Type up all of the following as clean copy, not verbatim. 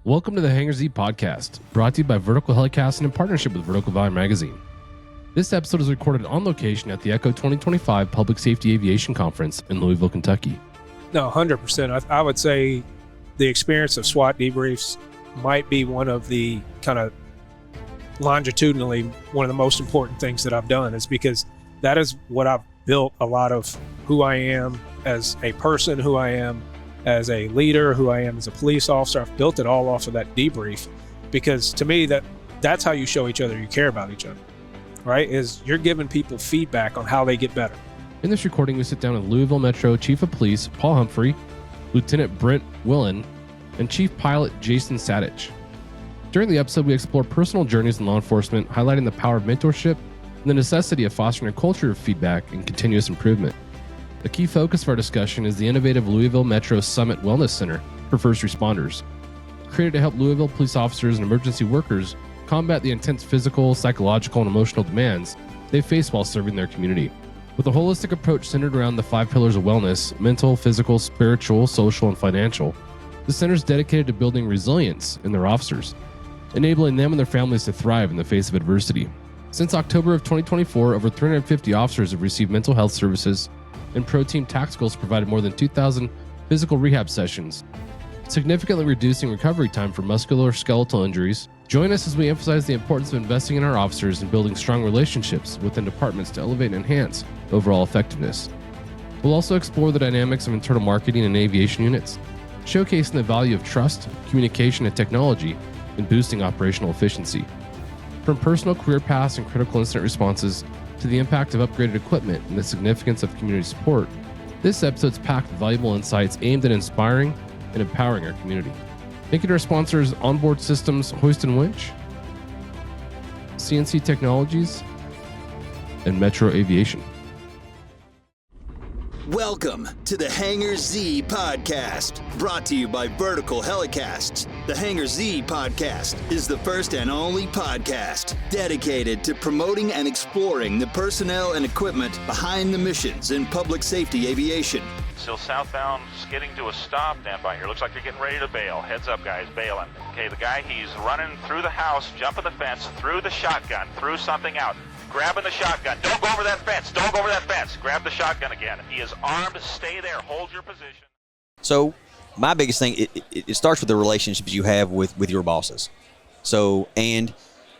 Welcome to the Hangar Z podcast, brought to you by Vertical Helicast and in partnership with Vertical Valley Magazine. This episode is recorded on location at the ECHO 2025 Public Safety Aviation Conference in Louisville, Kentucky. No, 100%. I would say the experience of SWAT debriefs might be one of the kind of longitudinally one of the most important things that I've done, is because that is what I've built a lot of who I am as a person, who I am as a leader, who I am as a police officer. I've built it all off of that debrief, because to me that's how you show each other you care about each other, right? Is you're giving people feedback on how they get better. In this recording, we sit down with Louisville Metro Chief of Police Paul Humphrey, Lieutenant Brent Willen, and Chief Pilot Jason Sattich. During the episode, we explore personal journeys in law enforcement, highlighting the power of mentorship and the necessity of fostering a culture of feedback and continuous improvement. The key focus of our discussion is the innovative Louisville Metro Summit Wellness Center for first responders, created to help Louisville police officers and emergency workers combat the intense physical, psychological, and emotional demands they face while serving their community. With a holistic approach centered around the 5 pillars of wellness: mental, physical, spiritual, social, and financial, the center is dedicated to building resilience in their officers, enabling them and their families to thrive in the face of adversity. Since October of 2024, over 350 officers have received mental health services, and Pro Team Tacticals provided more than 2,000 physical rehab sessions, significantly reducing recovery time for musculoskeletal injuries. Join us as we emphasize the importance of investing in our officers and building strong relationships within departments to elevate and enhance overall effectiveness. We'll also explore the dynamics of internal marketing and aviation units, showcasing the value of trust, communication, and technology in boosting operational efficiency. From personal career paths and critical incident responses to the impact of upgraded equipment and the significance of community support, this episode's packed with valuable insights aimed at inspiring and empowering our community. Thank you to our sponsors, Onboard Systems, Hoist & Winch, CNC Technologies, and Metro Aviation. Welcome to the Hangar Z podcast, brought to you by Vertical Helicasts. The Hangar Z podcast is the first and only podcast dedicated to promoting and exploring the personnel and equipment behind the missions in public safety aviation. Still southbound, skidding to a stop. Stand by here. Looks like you're getting ready to bail. Heads up, guys, bailing. Okay, the guy, he's running through the house, jumping the fence, threw the shotgun, threw something out. Grabbing the shotgun. Don't go over that fence. Don't go over that fence. Grab the shotgun again. He is armed. Stay there. Hold your position. So my biggest thing, it starts with the relationships you have with your bosses. So, and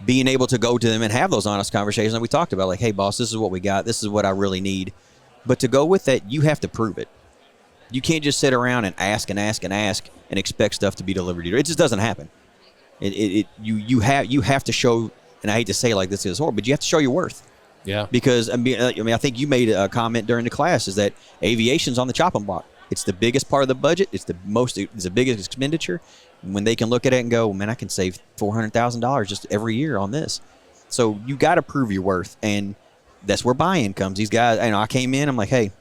being able to go to them and have those honest conversations that we talked about, like, hey, boss, this is what we got. This is what I really need. But to go with that, you have to prove it. You can't just sit around and ask and ask and ask and expect stuff to be delivered to you. It just doesn't happen. You have to show. And I hate to say it like this is horrible, but you have to show your worth. Yeah. Because I think you made a comment during the class, is that aviation's on the chopping block. It's the biggest part of the budget. It's the biggest expenditure. And when they can look at it and go, man, I can save $400,000 just every year on this. So you got to prove your worth, and that's where buy-in comes. These guys, I came in, I'm like, hey,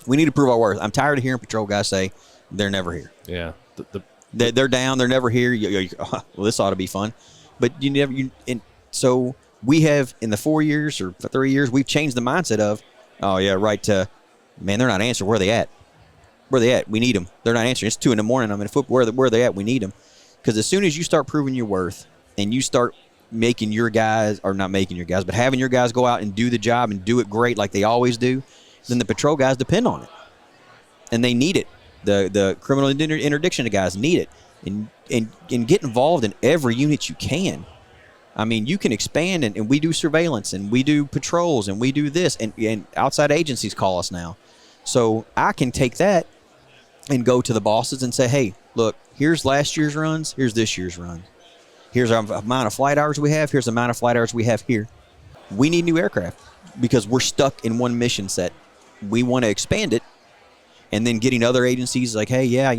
we need to prove our worth. I'm tired of hearing patrol guys say they're never here. Yeah. They're down. They're never here. Well, this ought to be fun, but so we have, in the 4 years or 3 years, we've changed the mindset of, oh, yeah, right, man, they're not answering. Where are they at? Where are they at? We need them. They're not answering. It's 2 a.m. I'm in football. Where are they at? We need them. Because as soon as you start proving your worth and you start making your guys, or not making your guys, but having your guys go out and do the job and do it great like they always do, then the patrol guys depend on it. And they need it. The criminal interdiction guys need it. And get involved in every unit you can. I mean, you can expand, and we do surveillance, and we do patrols, and we do this, and outside agencies call us now. So I can take that and go to the bosses and say, hey, look, here's last year's runs, here's this year's run. Here's our amount of flight hours we have, here's the amount of flight hours we have here. We need new aircraft because we're stuck in one mission set. We want to expand it. And then getting other agencies like, hey, yeah,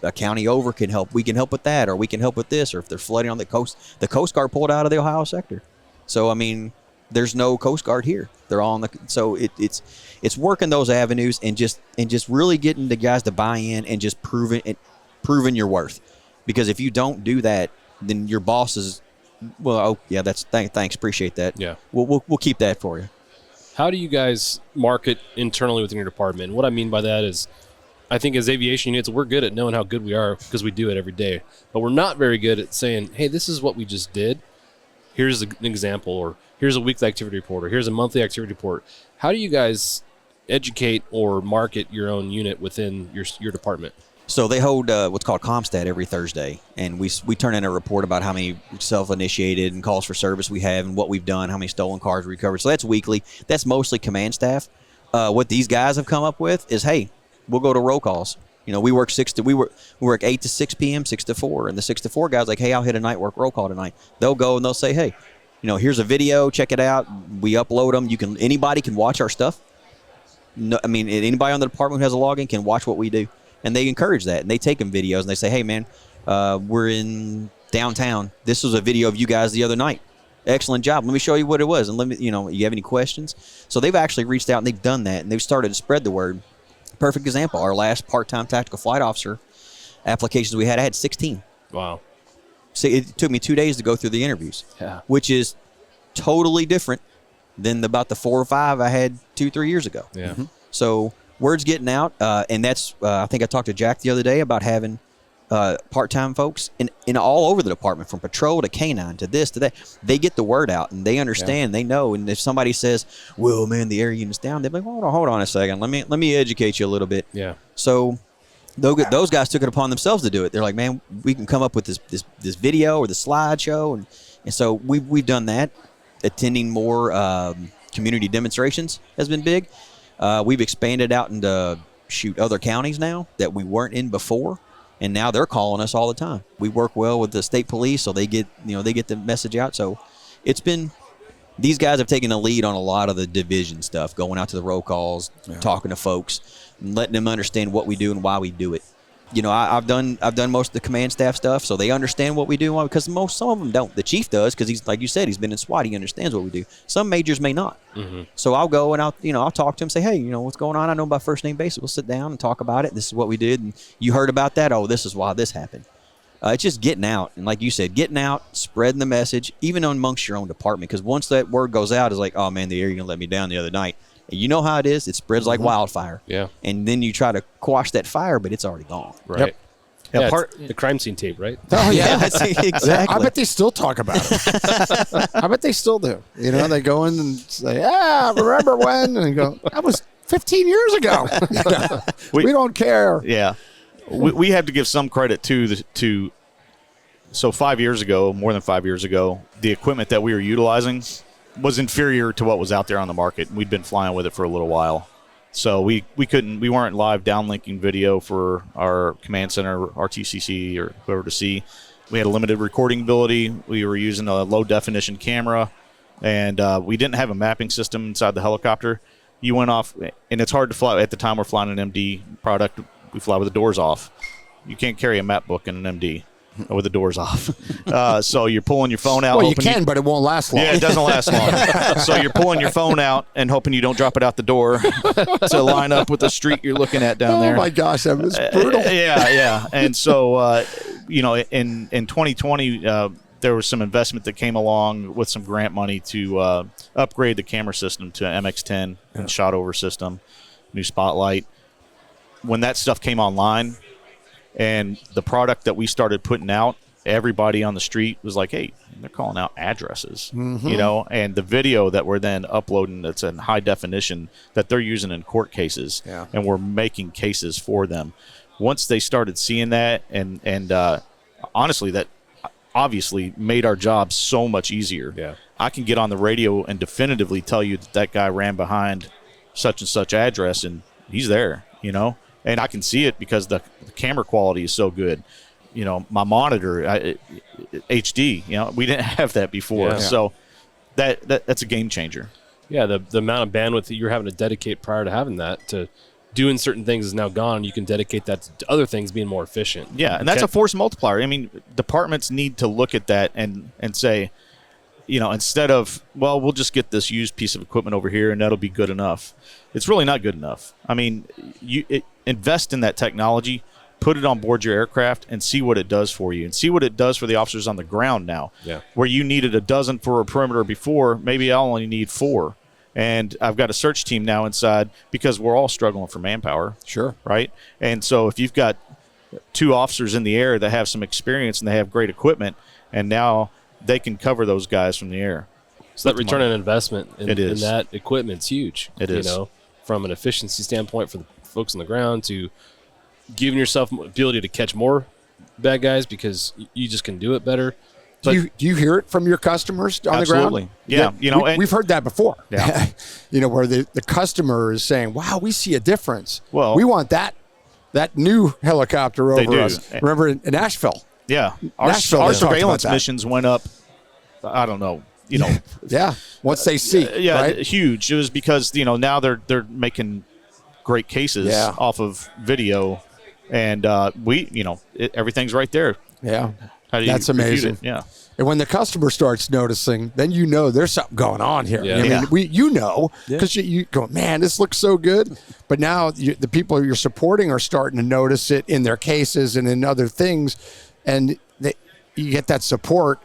a county over can help. We can help with that, or we can help with this, or if they're flooding on the coast Guard pulled out of the Ohio sector. So, I mean, there's no Coast Guard here. They're all on so it's working those avenues and just really getting the guys to buy in and just proving your worth. Because if you don't do that, then your bosses, thanks, appreciate that. Yeah, we'll keep that for you. How do you guys market internally within your department? What I mean by that is, I think as aviation units, we're good at knowing how good we are because we do it every day. But we're not very good at saying, hey, this is what we just did. Here's an example, or here's a weekly activity report, or here's a monthly activity report. How do you guys educate or market your own unit within your department? So they hold what's called ComStat every Thursday, and we turn in a report about how many self-initiated and calls for service we have and what we've done, how many stolen cars we recovered. So that's weekly. That's mostly command staff. What these guys have come up with is, hey, we'll go to roll calls. You know, we work 8 to 6 p.m., 6 to 4, and the 6 to 4 guys like, hey, I'll hit a night work roll call tonight. They'll go and they'll say, hey, you know, here's a video, check it out. We upload them. Anybody can watch our stuff. No, I mean, anybody on the department who has a login can watch what we do. And they encourage that, and they take them videos, and they say, hey, man, we're in downtown. This was a video of you guys the other night. Excellent job. Let me show you what it was, and let me, you have any questions? So they've actually reached out, and they've done that, and they've started to spread the word. Perfect example, our last part-time tactical flight officer applications I had 16. Wow. So it took me 2 days to go through the interviews, which is totally different than about the 4 or 5 I had 2-3 years ago. Yeah. Mm-hmm. So word's getting out, and that's I think I talked to Jack the other day about having part-time folks in all over the department, from patrol to canine to this to that. They get the word out, and they understand, they know. And if somebody says, well, man, the air unit's down, they're like, hold on a second. Let me educate you a little bit. Yeah. So those guys took it upon themselves to do it. They're like, man, we can come up with this video or the slideshow. And so we've done that. Attending more community demonstrations has been big. We've expanded out into other counties now that we weren't in before, and now they're calling us all the time. We work well with the state police, so they get the message out. So these guys have taken the lead on a lot of the division stuff, going out to the roll calls, talking to folks, and letting them understand what we do and why we do it. I've done most of the command staff stuff, so they understand what we do, because some of them don't. The chief does, because he's, like you said, he's been in SWAT. He understands what we do. Some majors may not. Mm-hmm. So I'll go and I'll talk to him, say, hey, what's going on? I know by first name basis. We'll sit down and talk about it. This is what we did, and you heard about that. Oh, this is why this happened. It's just getting out, and like you said, getting out, spreading the message, even amongst your own department. Because once that word goes out, it's like, oh man, the air unit let me down the other night. You know how it is. It spreads like wildfire. Yeah. And then you try to quash that fire, but it's already gone. Right. Yep. Yeah, the crime scene tape, right? Oh, yeah. Exactly. I bet they still talk about it. I bet they still do. They go in and say, remember when? And they go, that was 15 years ago. We don't care. Yeah. We have to give some credit to so 5 years ago, more than 5 years ago, the equipment that we were utilizing was inferior to what was out there on the market. We'd been flying with it for a little while. So we weren't live downlinking video for our command center, RTCC, or whoever to see. We had a limited recording ability. We were using a low definition camera, and we didn't have a mapping system inside the helicopter. You went off, and it's hard to fly. At the time we're flying an MD product, we fly with the doors off. You can't carry a map book in an MD with the doors off. So you're pulling your phone out. Well, you can, but it won't last long. Yeah, it doesn't last long. So you're pulling your phone out and hoping you don't drop it out the door to line up with the street you're looking at down there. Oh, my gosh, that was brutal. Yeah. And so, in 2020, there was some investment that came along with some grant money to upgrade the camera system to MX-10 and shot over system, new spotlight. When that stuff came online, and the product that we started putting out, everybody on the street was like, hey, they're calling out addresses, and the video that we're then uploading that's in high definition that they're using in court cases, and we're making cases for them. Once they started seeing that, and honestly, that obviously made our job so much easier. Yeah. I can get on the radio and definitively tell you that guy ran behind such and such address, and he's there, and I can see it because the camera quality is so good. My monitor, HD, we didn't have that before. Yeah. So that's a game changer. Yeah, the amount of bandwidth that you're having to dedicate prior to having that to doing certain things is now gone. You can dedicate that to other things being more efficient. Yeah, and that's a force multiplier. I mean, departments need to look at that and say, instead of, well, we'll just get this used piece of equipment over here and that'll be good enough. It's really not good enough. I mean, invest in that technology, put it on board your aircraft, and see what it does for you, and see what it does for the officers on the ground now. Yeah. Where you needed a dozen for a perimeter before, maybe I only need 4. And I've got a search team now inside because we're all struggling for manpower. Sure. Right? And so if you've got 2 officers in the air that have some experience and they have great equipment, and now they can cover those guys from the air. So that return on investment in that equipment's huge. It is. You know, from an efficiency standpoint for the folks on the ground to giving yourself ability to catch more bad guys because you just can do it better. Do you hear it from your customers on Absolutely. the ground? Yeah. You know, we've heard that before. Yeah. You know, where the customer is saying, wow, we see a difference. Well, we want that new helicopter They over do. us. Remember in Asheville? Yeah. Our Nashville, they talked surveillance about that. missions went up, I don't know, you know. Yeah. Once they see, right? Huge. It was because, you know, now they're making great cases off of video, and everything's right there. Yeah. How do you That's refute amazing. it? Yeah. And when the customer starts noticing, then you know there's something going on here. Yeah. I mean, because you go, man, this looks so good. But now the people you're supporting are starting to notice it in their cases and in other things, and you get that support,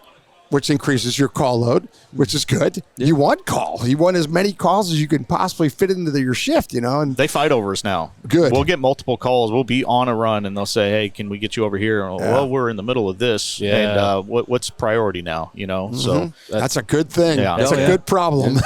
which increases your call load, which is good. Yeah. You want call. You want as many calls as you can possibly fit into your shift, you know. And they fight over us now. Good. We'll get multiple calls. We'll be on a run, and they'll say, hey, can we get you over here? And, well, we're in the middle of this. Yeah. And what's priority now, you know? Mm-hmm. So that's a good thing. Yeah. That's a good problem.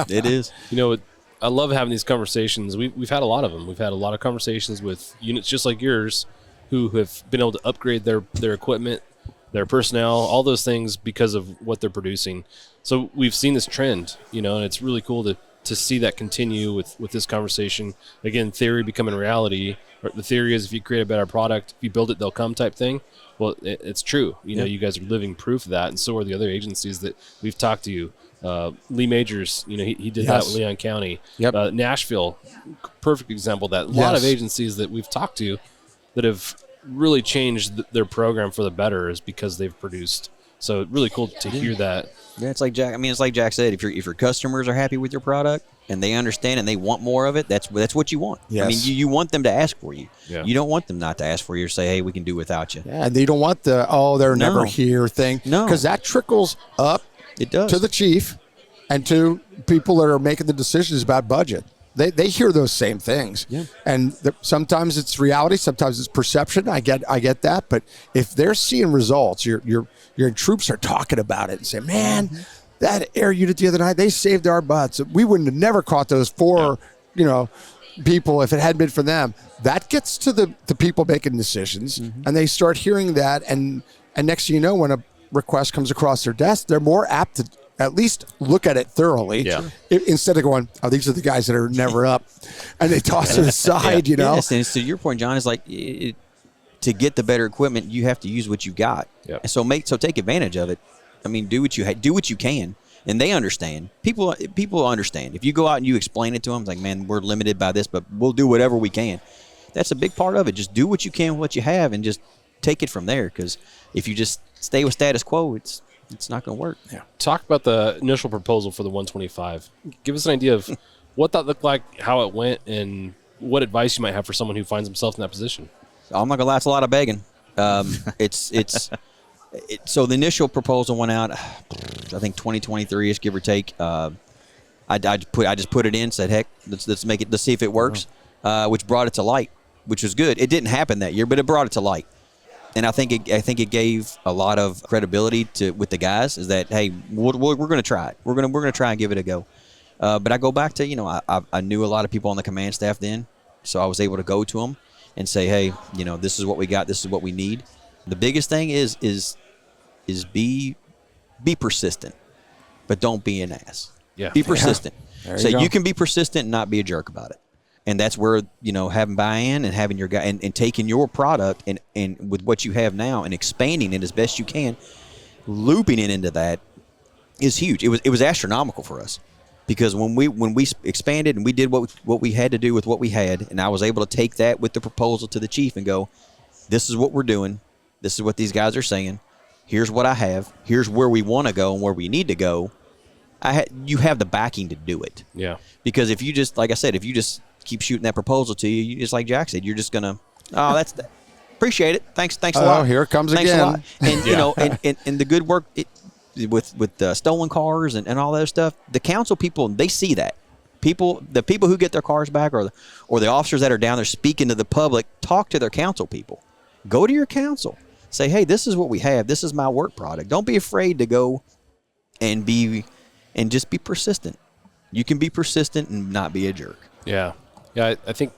It is. You know, I love having these conversations. We've had a lot of them. We've had a lot of conversations with units just like yours who have been able to upgrade their equipment, their personnel, all those things because of what they're producing. So we've seen this trend, you know, and it's really cool to see that continue with this conversation. Again, theory becoming reality. The theory is if you create a better product, if you build it, they'll come type thing. Well, it's true. You know, you guys are living proof of that, and so are the other agencies that we've talked to. Lee Majors, you know, he did that with Leon County. Yep. Nashville, perfect example of that. A lot of agencies that we've talked to that have really changed their program for the better is because they've produced. So really cool to hear that. Yeah, it's like Jack. I mean, it's like Jack said. If your customers are happy with your product and they understand and they want more of it, that's what you want. Yes. I mean, you want them to ask for you. Yeah. You don't want them not to ask for you or say, "Hey, we can do without you." Yeah, they don't want the they're never here thing. No, because that trickles up. It does to the chief and to people that are making the decisions about budget. They hear those same things, and sometimes it's reality, sometimes it's perception. I get that, but if they're seeing results, your troops are talking about it and say, "Man, that air unit the other night, they saved our butts. We wouldn't have never caught those 4, people if it hadn't been for them." That gets to the people making decisions, and they start hearing that, and next thing you know, when a request comes across their desk, they're more apt to at least look at it thoroughly instead of going, "Oh, these are the guys that are never up," and they toss it aside, you know. Yes, and to your point, John, is like to get the better equipment, you have to use what you got. Yep. So take advantage of it. I mean, do what you can, and they understand. People understand. If you go out and you explain it to them, it's like, "Man, we're limited by this, but we'll do whatever we can." That's a big part of it. Just do what you can with what you have, and just take it from there. Because if you just stay with status quo, it's not going to work. Yeah. Talk about the initial proposal for the 125. Give us an idea of what that looked like, how it went, and what advice you might have for someone who finds himself in that position. I'm not going to lie, it's a lot of begging. So the initial proposal went out, I think 2023-ish, give or take. I just put it in, said, heck, let's make it, let's see if it works, which brought it to light, which was good. It didn't happen that year, but it brought it to light. And I think it gave a lot of credibility with the guys. Is that, hey, we're going to try it. We're going to try and give it a go. But I go back to, I knew a lot of people on the command staff then, so I was able to go to them and say, hey, this is what we got. This is what we need. The biggest thing is be persistent, but don't be an ass. Yeah. Be persistent. Yeah. You can be persistent and not be a jerk about it. And that's where, having buy-in and having your guy and taking your product and with what you have now and expanding it as best you can, looping it into that is huge. It was astronomical for us, because when we expanded and we did what we had to do with what we had, and I was able to take that with the proposal to the chief and go, this is what we're doing. This is what these guys are saying. Here's what I have. Here's where we want to go and where we need to go. You have the backing to do it. Yeah. Because if you just, like I said, if you just keep shooting that proposal to you, just like Jack said, you're just gonna, appreciate it. Thanks a lot. Oh, here it comes Thanks again. a lot. And and the good work with stolen cars and all that stuff. The council people, they see that. the people who get their cars back, or the officers that are down there speaking to the public, talk to their council people. Go to your council. Say, hey, this is what we have. This is my work product. Don't be afraid to go and just be persistent. You can be persistent and not be a jerk. Yeah. I think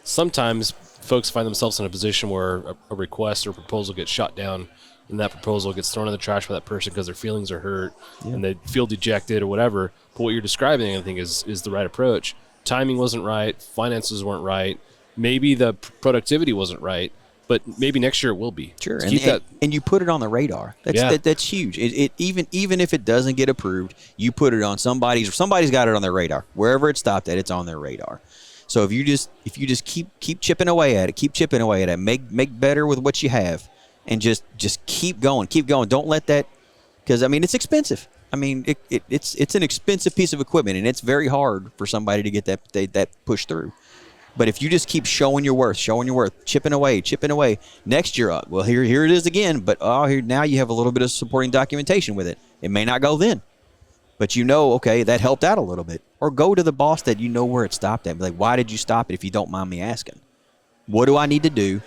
sometimes folks find themselves in a position where a request or proposal gets shot down, and that proposal gets thrown in the trash by that person because their feelings are hurt and they feel dejected or whatever. But what you're describing, I think, is the right approach. Timing wasn't right. Finances weren't right. Maybe the productivity wasn't right, but maybe next year it will be. Sure, and you put it on the radar. That's huge. Even if it doesn't get approved, you put it on somebody's got it on their radar. Wherever it stopped at, it's on their radar. So if you just keep chipping away at it, make better with what you have, and just keep going. Don't let that, because I mean it's expensive. I mean it's an expensive piece of equipment, and it's very hard for somebody to get that push through. But if you just keep showing your worth, chipping away, next year, well, here it is again. But here now you have a little bit of supporting documentation with it. It may not go then, but okay, that helped out a little bit. Or go to the boss that you know where it stopped at. Be like, why did you stop it? If you don't mind me asking, what do I need to do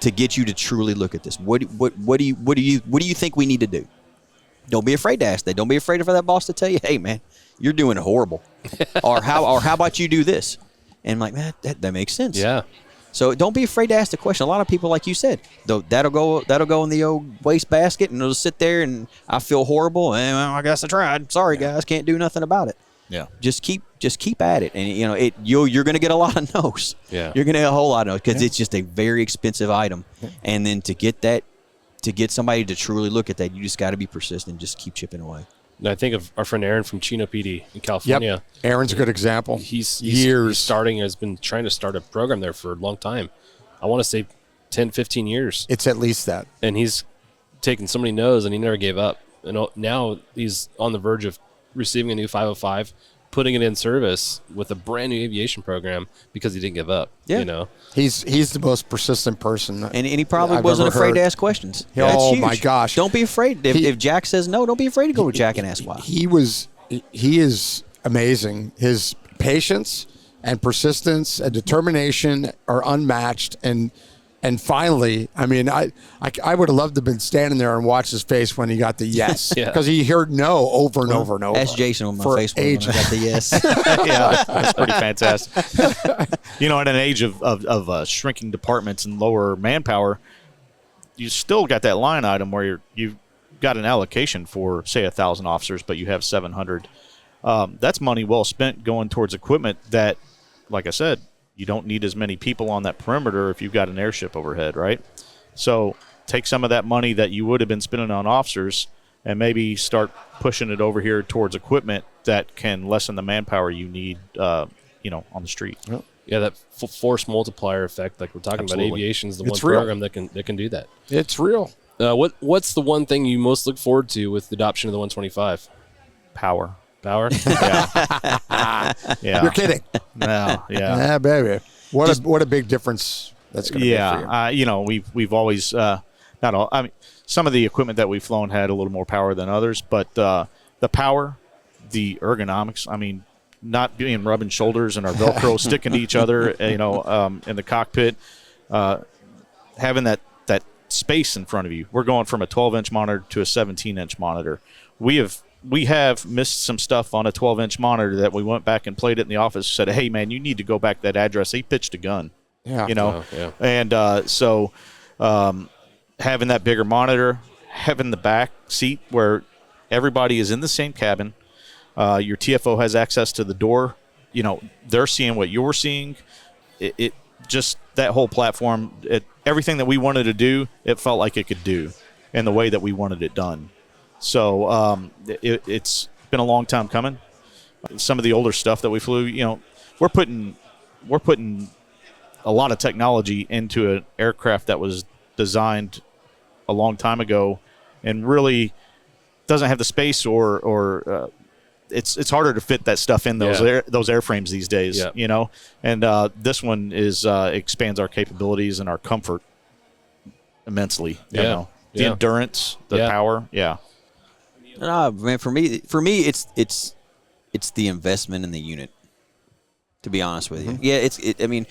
to get you to truly look at this? What do you think we need to do? Don't be afraid to ask that. Don't be afraid for that boss to tell you, hey man, you're doing it horrible, or how about you do this? And I'm like, that makes sense. Yeah. So don't be afraid to ask the question. A lot of people, like you said, that'll go in the old waste basket, and it'll sit there, and I feel horrible. And well, I guess I tried. Sorry, guys, can't do nothing about it. Yeah. Just keep at it, and you're going to get a lot of no's. Yeah. You're going to get a whole lot of no's because it's just a very expensive item. And then to get somebody to truly look at that, you just got to be persistent. Just keep chipping away. And I think of our friend Aaron from Chino PD in California. Yep. Aaron's a good example. He's been trying to start a program there for a long time. I want to say 10, 15 years. It's at least that. And he's taken so many no's, and he never gave up. And now he's on the verge of receiving a new 505, putting it in service with a brand new aviation program because he didn't give up. Yeah. He's the most persistent person. And he probably wasn't afraid to ask questions. Oh my gosh. Don't be afraid. If Jack says no, don't be afraid to go with Jack and ask why. He is amazing. His patience and persistence and determination are unmatched. And finally, I mean, I would have loved to have been standing there and watch his face when he got the yes, because he heard no over and over and over. Ask Jason when my face was when I got the yes. Yeah, that's pretty fantastic. In an age of shrinking departments and lower manpower, you still got that line item where you've got an allocation for, say, 1,000 officers, but you have 700. That's money well spent going towards equipment that, like I said, you don't need as many people on that perimeter if you've got an airship overhead, right? So take some of that money that you would have been spending on officers and maybe start pushing it over here towards equipment that can lessen the manpower you need, on the street. Yeah, that force multiplier effect, like we're talking Absolutely. about, aviation is the It's one real. program that can do that. It's real. What's the one thing you most look forward to with the adoption of the 125? Power. Yeah. Yeah. You're kidding. No, yeah. Yeah, baby. What a big difference that's going to be for you. We've always not all. I mean, some of the equipment that we've flown had a little more power than others, but the power, the ergonomics. I mean, not being rubbing shoulders and our Velcro sticking to each other, in the cockpit, having that space in front of you. We're going from a 12-inch monitor to a 17-inch monitor. We have missed some stuff on a 12-inch monitor that we went back and played it in the office. Said, "Hey, man, you need to go back to that address." He pitched a gun, and so having that bigger monitor, having the back seat where everybody is in the same cabin, your TFO has access to the door. They're seeing what you're seeing. It just that whole platform, everything that we wanted to do, it felt like it could do, in the way that we wanted it done. So it's been a long time coming. Some of the older stuff that we flew, we're putting a lot of technology into an aircraft that was designed a long time ago, and really doesn't have the space or it's harder to fit that stuff in those airframes these days. Yeah. And this one expands our capabilities and our comfort immensely. The endurance, the power. Yeah. Man, for me, it's the investment in the unit. to be honest with you. Yeah, I mean,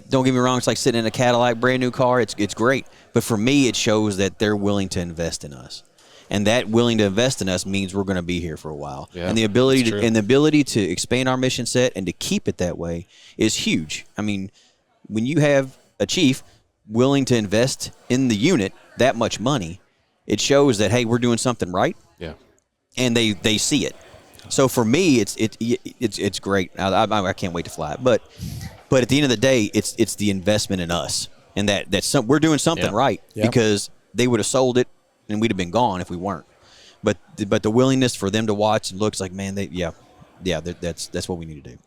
don't get me wrong. It's like sitting in a Cadillac, brand new car. It's great. But for me, it shows that they're willing to invest in us. And that willing to invest in us means we're going to be here for a while. Yeah, and the ability to expand our mission set and to keep it that way is huge. I mean, when you have a chief willing to invest in the unit that much money, it shows that, hey, we're doing something right. Yeah. And they see it. So for me, it's great. I can't wait to fly it. But at the end of the day, it's the investment in us, and we're doing something right because they would have sold it and we'd have been gone if we weren't. But the willingness for them to watch and looks like, man, that's what we need to do.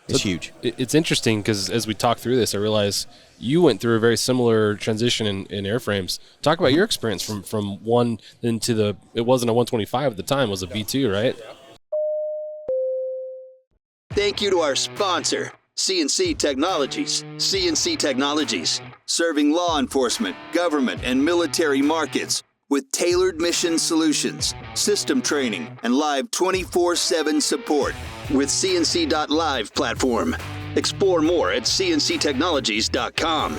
It's huge. It's interesting because as we talk through this, I realize you went through a very similar transition in airframes. Talk about your experience from one into it wasn't a 125 at the time, it was a B2, right? Thank you to our sponsor, CNC Technologies. CNC Technologies, serving law enforcement, government, and military markets with tailored mission solutions, system training, and live 24/7 support with CNC.live platform. Explore more at cnctechnologies.com.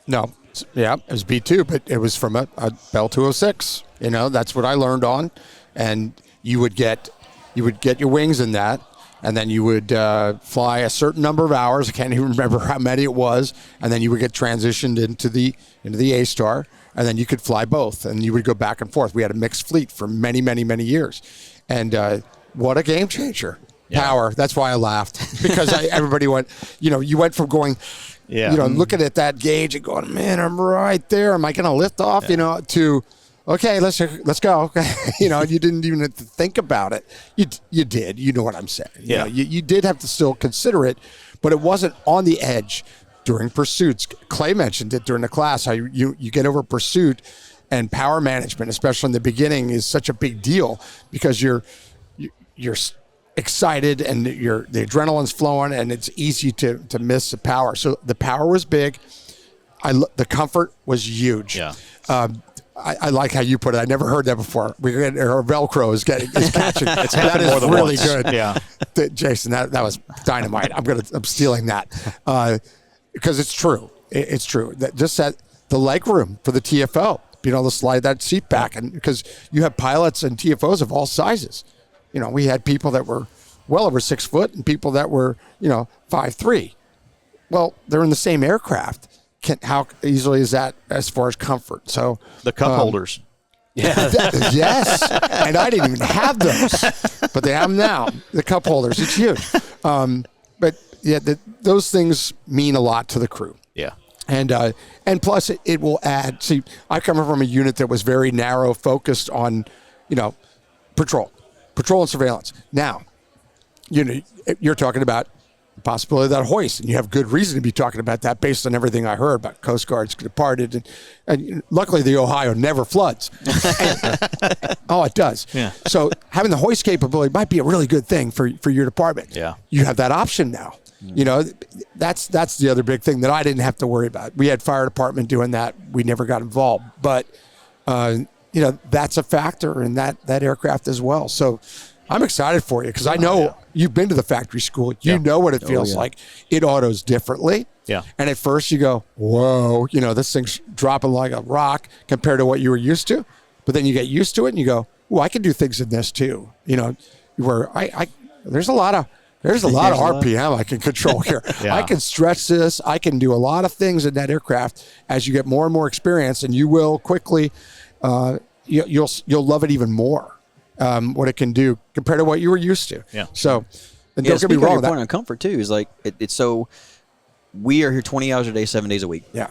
No, yeah, it was B2, but it was from a Bell 206. You know, that's what I learned on, and you would get your wings in that. And then you would fly a certain number of hours. I can't even remember how many it was. And then you would get transitioned into the A-Star. And then you could fly both. And you would go back and forth. We had a mixed fleet for many, many, many years. And what a game changer. Yeah. Power. That's why I laughed. Because everybody went, you went from going, looking at that gauge and going, man, I'm right there. Am I going to lift off, to... Okay, let's go. You didn't even have to think about it. You did. You know what I'm saying. Yeah. You did have to still consider it, but it wasn't on the edge during pursuits. Clay mentioned it during the class, how you get over pursuit and power management, especially in the beginning, is such a big deal because you're excited and the adrenaline's flowing and it's easy to miss the power. So the power was big. The comfort was huge. Yeah. I like how you put it. I never heard that before. Our Velcro is catching. It's that is more than really once. good. Yeah, Jason, that was dynamite. I'm stealing that because it's true. It's true. That the leg room for the TFO, being able to slide that seat back, and because you have pilots and TFOs of all sizes. We had people that were well over 6 foot and people that were 5'3". Well, they're in the same aircraft. How easily is that as far as comfort? So the cup holders. Yeah. Yes. And I didn't even have those, but they have them now. The cup holders. It's huge. But yeah, those things mean a lot to the crew. Yeah. And plus it will add. See, I come from a unit that was very narrow, focused on, patrol and surveillance. Now, you're talking about the possibility of that hoist, and you have good reason to be talking about that based on everything I heard about Coast Guard's departed, and luckily the Ohio never floods. Oh, it does. Yeah. So having the hoist capability might be a really good thing for your department. Yeah. You have that option now. That's the other big thing that I didn't have to worry about. We had fire department doing that. We never got involved, but that's a factor in that aircraft as well. So I'm excited for you because I know you've been to the factory school. You know what it feels like. It autos differently. Yeah. And at first you go, whoa, this thing's dropping like a rock compared to what you were used to. But then you get used to it and you go, oh, I can do things in this too. Where there's a lot of RPM I can control here. Yeah. I can stretch this. I can do a lot of things in that aircraft as you get more and more experience, and you will quickly, you'll love it even more. What it can do compared to what you were used to. Yeah. So, and don't get me wrong. Your point on comfort too is like it's so. We are here 20 hours a day, 7 days a week. Yeah.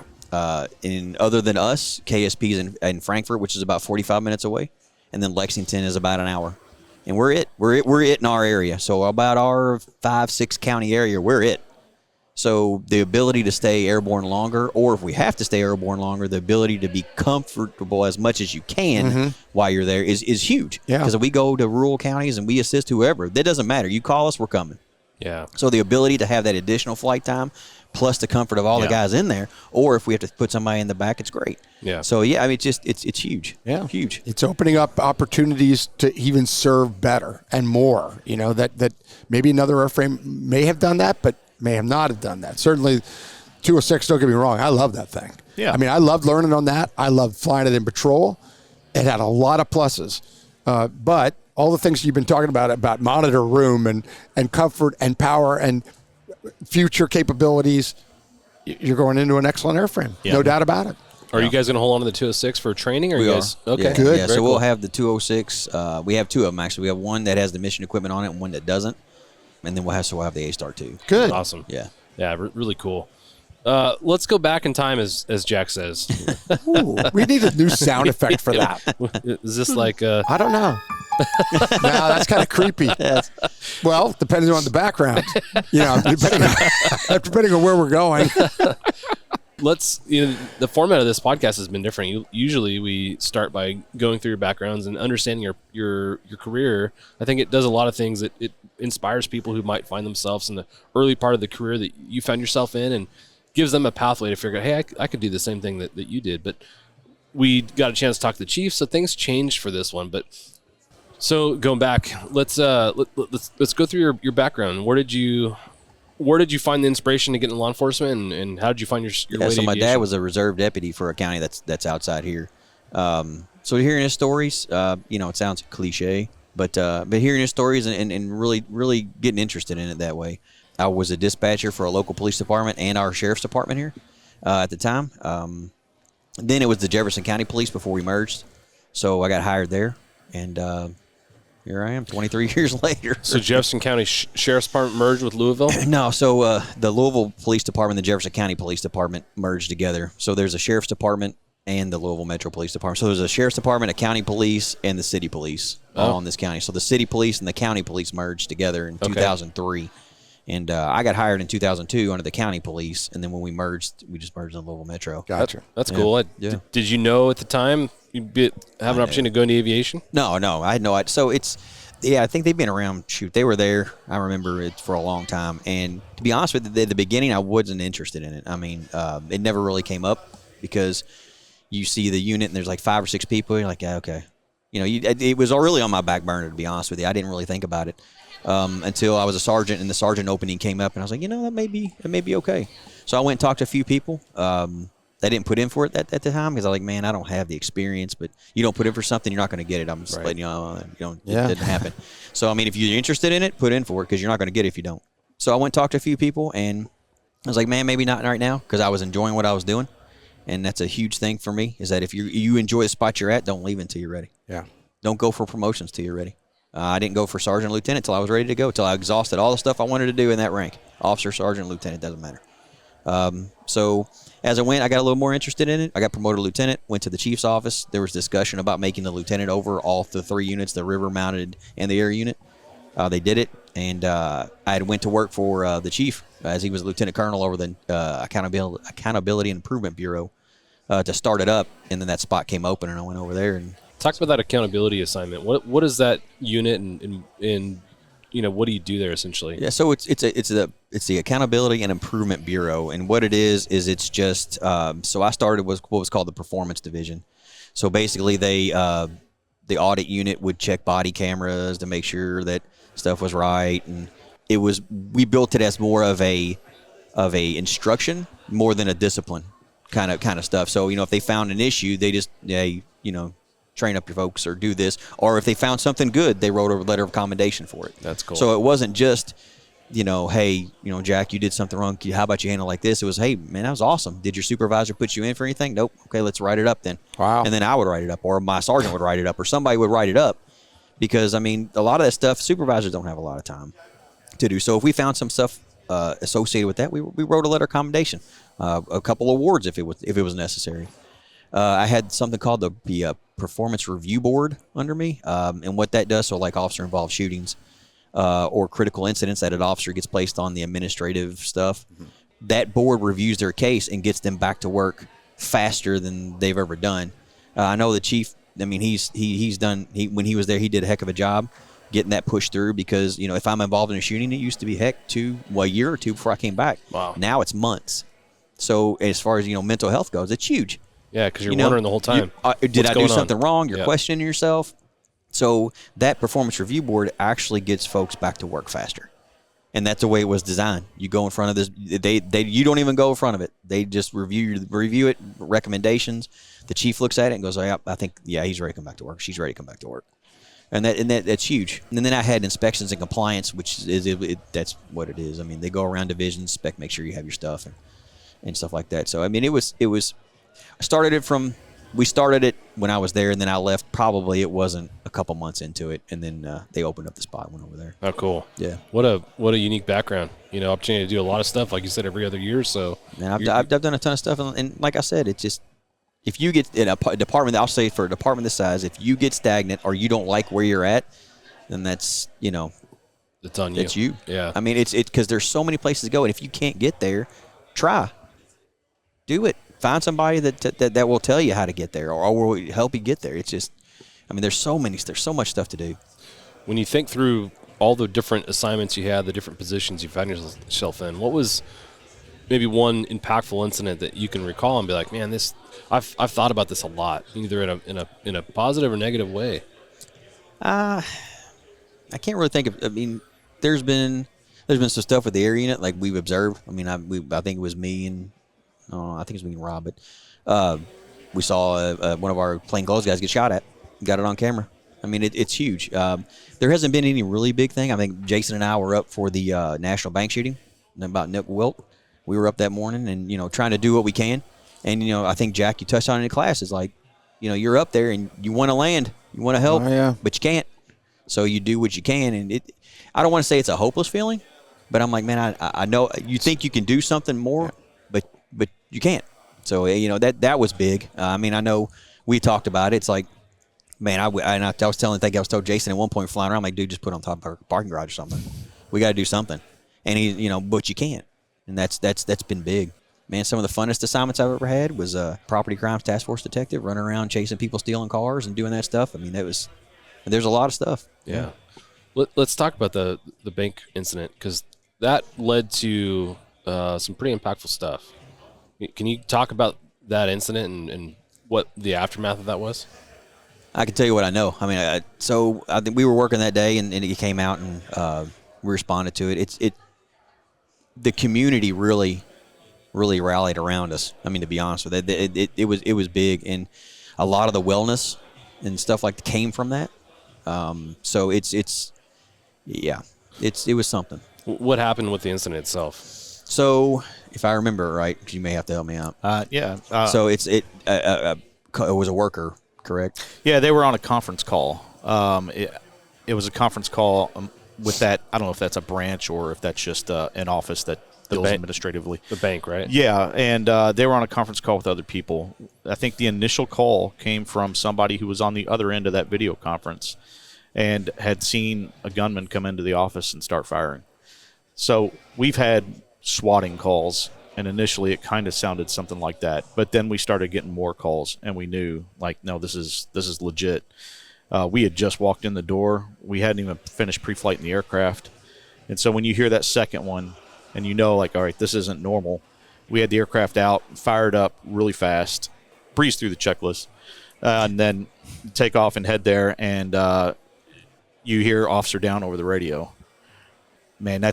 And other than us, KSP is in Frankfurt, which is about 45 minutes away, and then Lexington is about an hour. And we're it in our area. So about our 5-6 county area, we're it. So the ability to stay airborne longer, or if we have to stay airborne longer, the ability to be comfortable as much as you can while you're there is huge. Yeah. Because if we go to rural counties and we assist whoever, that doesn't matter. You call us, we're coming. Yeah. So the ability to have that additional flight time plus the comfort of all the guys in there. Or if we have to put somebody in the back, it's great. Yeah. So yeah, I mean, it's huge. Yeah, huge. It's opening up opportunities to even serve better and more. That maybe another airframe may have done that, but may have not have done that. Certainly, 206. Don't get me wrong, I love that thing. Yeah. I mean, I loved learning on that. I loved flying it in patrol. It had a lot of pluses, but all the things you've been talking about monitor room and comfort and power and future capabilities, you're going into an excellent airframe. Yeah. No doubt about it. Are you guys going to hold on to the 206 for training? Or We you are. guys? Okay. Yeah. Good. Yeah, Very so we'll cool. have the 206. We have two of them, actually. We have one that has the mission equipment on it and one that doesn't. And then we'll have the A-Star too. Good. Awesome. Yeah. Yeah, really cool. Let's go back in time, as Jack says. Ooh, we need a new sound effect for that. Is this like I don't know. No, that's kind of creepy. Well, depending on the background, depending on where we're going. the format of this podcast has been different. Usually we start by going through your backgrounds and understanding your career. I think it does a lot of things that it inspires people who might find themselves in the early part of the career that you found yourself in, and gives them a pathway to figure out, hey, I could do the same thing that you did. But we got a chance to talk to the chief, so things changed for this one. But so going back, let's go through your background. Where did you find the inspiration to get into law enforcement, and how did you find your way to So my aviation? dad was a reserve deputy for a county that's outside here. So hearing his stories, it sounds cliche, but hearing his stories and really getting interested in it that way. I was a dispatcher for a local police department and our sheriff's department here at the time. Then it was the Jefferson County Police before we merged. So I got hired there, and here I am 23 years later. So Jefferson County Sheriff's Department merged with Louisville? No, so the Louisville Police Department and the Jefferson County Police Department merged together. So there's a Sheriff's Department and the Louisville Metro Police Department. So there's a Sheriff's Department, a County Police, and the City Police all in this county. So the City Police and the County Police merged together in 2003. And I got hired in 2002 under the County Police, and then when we just merged in Louisville Metro. Gotcha. That's cool. Did you know at the time you'd have an opportunity to go into aviation? No, I had no idea. So I think they've been around. Shoot, they were there. I remember it for a long time. And to be honest with you, at the beginning, I wasn't interested in it. I mean, it never really came up because you see the unit and there's like 5 or 6 people. You're like, yeah, okay. It was really on my back burner, to be honest with you. I didn't really think about it. Until I was a sergeant and the sergeant opening came up, and I was like, that may be okay. So I went and talked to a few people. I didn't put in for it at the time because I was like, man, I don't have the experience. But you don't put in for something, you're not going to get it. I'm just letting you know, it didn't happen. So I mean, if you're interested in it, put in for it because you're not going to get it if you don't. So I went and talked to a few people, and I was like, man, maybe not right now because I was enjoying what I was doing, and that's a huge thing for me. Is that if you enjoy the spot you're at, don't leave until you're ready. Yeah. Don't go for promotions till you're ready. I didn't go for sergeant lieutenant till I was ready to go, till I exhausted all the stuff I wanted to do in that rank. Officer, sergeant, lieutenant, doesn't matter. So as I went, I got a little more interested in it. I got promoted to lieutenant, went to the chief's office. There was discussion about making the lieutenant over all the 3 units, the river mounted and the air unit. They did it, and I had went to work for the chief as he was lieutenant colonel over the Accountability and Improvement Bureau to start it up, and then that spot came open, and I went over there and. Talk about that accountability assignment. What is that unit, and what do you do there essentially? Yeah, so it's the Accountability and Improvement Bureau, and what it is it's just so I started with what was called the Performance Division. So basically, the audit unit would check body cameras to make sure that stuff was right, and we built it as more of a instruction more than a discipline kind of stuff. So if they found an issue, they just train up your folks or do this, or if they found something good, they wrote a letter of commendation for it. That's cool. So it wasn't just, hey, Jack, you did something wrong. How about you handle it like this? It was, hey, man, that was awesome. Did your supervisor put you in for anything? Nope. Okay, let's write it up then. Wow. And then I would write it up, or my sergeant would write it up, or somebody would write it up, because I mean, a lot of that stuff, supervisors don't have a lot of time to do. So if we found some stuff associated with that, we wrote a letter of commendation, a couple awards if it was necessary. I had something called the Performance Review Board under me, and what that does, so like officer-involved shootings or critical incidents that an officer gets placed on the administrative stuff, that board reviews their case and gets them back to work faster than they've ever done. I know the chief, I mean, he's done, when he was there, he did a heck of a job, getting that push through because, if I'm involved in a shooting, it used to be, a year or two before I came back. Wow. Now it's months. So as far as, mental health goes, it's huge. Yeah, because you're wondering the whole time. Did I do something wrong? You're Yeah. questioning yourself. So that performance review board actually gets folks back to work faster. And that's the way it was designed. You go in front of this. You don't even go in front of it. They just review it, recommendations. The chief looks at it and goes, I think, he's ready to come back to work. She's ready to come back to work. And that's huge. And then I had inspections and compliance, which that's what it is. I mean, they go around divisions, inspect, make sure you have your stuff and stuff like that. So, I mean, we started it when I was there, and then I left. Probably it wasn't a couple months into it, and then they opened up the spot, went over there. Oh, cool. Yeah. What a unique background. Opportunity to do a lot of stuff, like you said, every other year or so. And I've done a ton of stuff, and like I said, it's just if you get in a department, I'll say for a department this size, if you get stagnant or you don't like where you're at, then that's it's on you. It's you. Yeah. I mean, it's because there's so many places to go, and if you can't get there, try. Do it. Find somebody that will tell you how to get there or will help you get there. It's just, I mean, there's so much stuff to do. When you think through all the different assignments you had, the different positions you found yourself in, what was maybe one impactful incident that you can recall and be like, man, I've thought about this a lot, either in a positive or negative way? I can't really think of. I mean, there's been some stuff with the air unit like we've observed. I mean, I think it was me and. I think it was me and Rob, but we saw one of our plainclothes guys get shot at. Got it on camera. I mean, it's huge. There hasn't been any really big thing. I think Jason and I were up for the National Bank shooting about Nick Wilt. We were up that morning and, trying to do what we can. And, I think, Jack, you touched on it in class. It's like, you're up there and you want to land. You want to help, but you can't. So you do what you can. And I don't want to say it's a hopeless feeling, but I'm like, man, I know you think you can do something more, but you can't. So, that was big. I mean, I know we talked about it. It's like, man, I was told Jason at one point flying around, I'm like, dude, just put it on top of our parking garage or something. We got to do something. And but you can't. And that's been big. Man, some of the funnest assignments I've ever had was a property crimes task force detective running around chasing people stealing cars and doing that stuff. I mean, there's a lot of stuff. Yeah. Let's talk about the bank incident because that led to some pretty impactful stuff. Can you talk about that incident and what the aftermath of that was? I can tell you what I know. I mean, I think we were working that day, and it came out, and we responded to it. The community really rallied around us. I mean, to be honest with it, it was big, and a lot of the wellness and stuff like that came from that. So it was something. What happened with the incident itself? So, if I remember right, because you may have to help me out. So it was a worker, correct? Yeah, they were on a conference call. It was a conference call with that. I don't know if that's a branch or if that's just an office that deals administratively. The bank, right? Yeah, and they were on a conference call with other people. I think the initial call came from somebody who was on the other end of that video conference and had seen a gunman come into the office and start firing. So we've had swatting calls, and initially it kind of sounded something like that, but then we started getting more calls, and we knew, like, no, this is legit. We had just walked in the door. We hadn't even finished pre-flight in the aircraft, and so when you hear that second one, and like, all right, this isn't normal, we had the aircraft out, fired up really fast, breezed through the checklist, and then take off and head there, and you hear officer down over the radio. Man,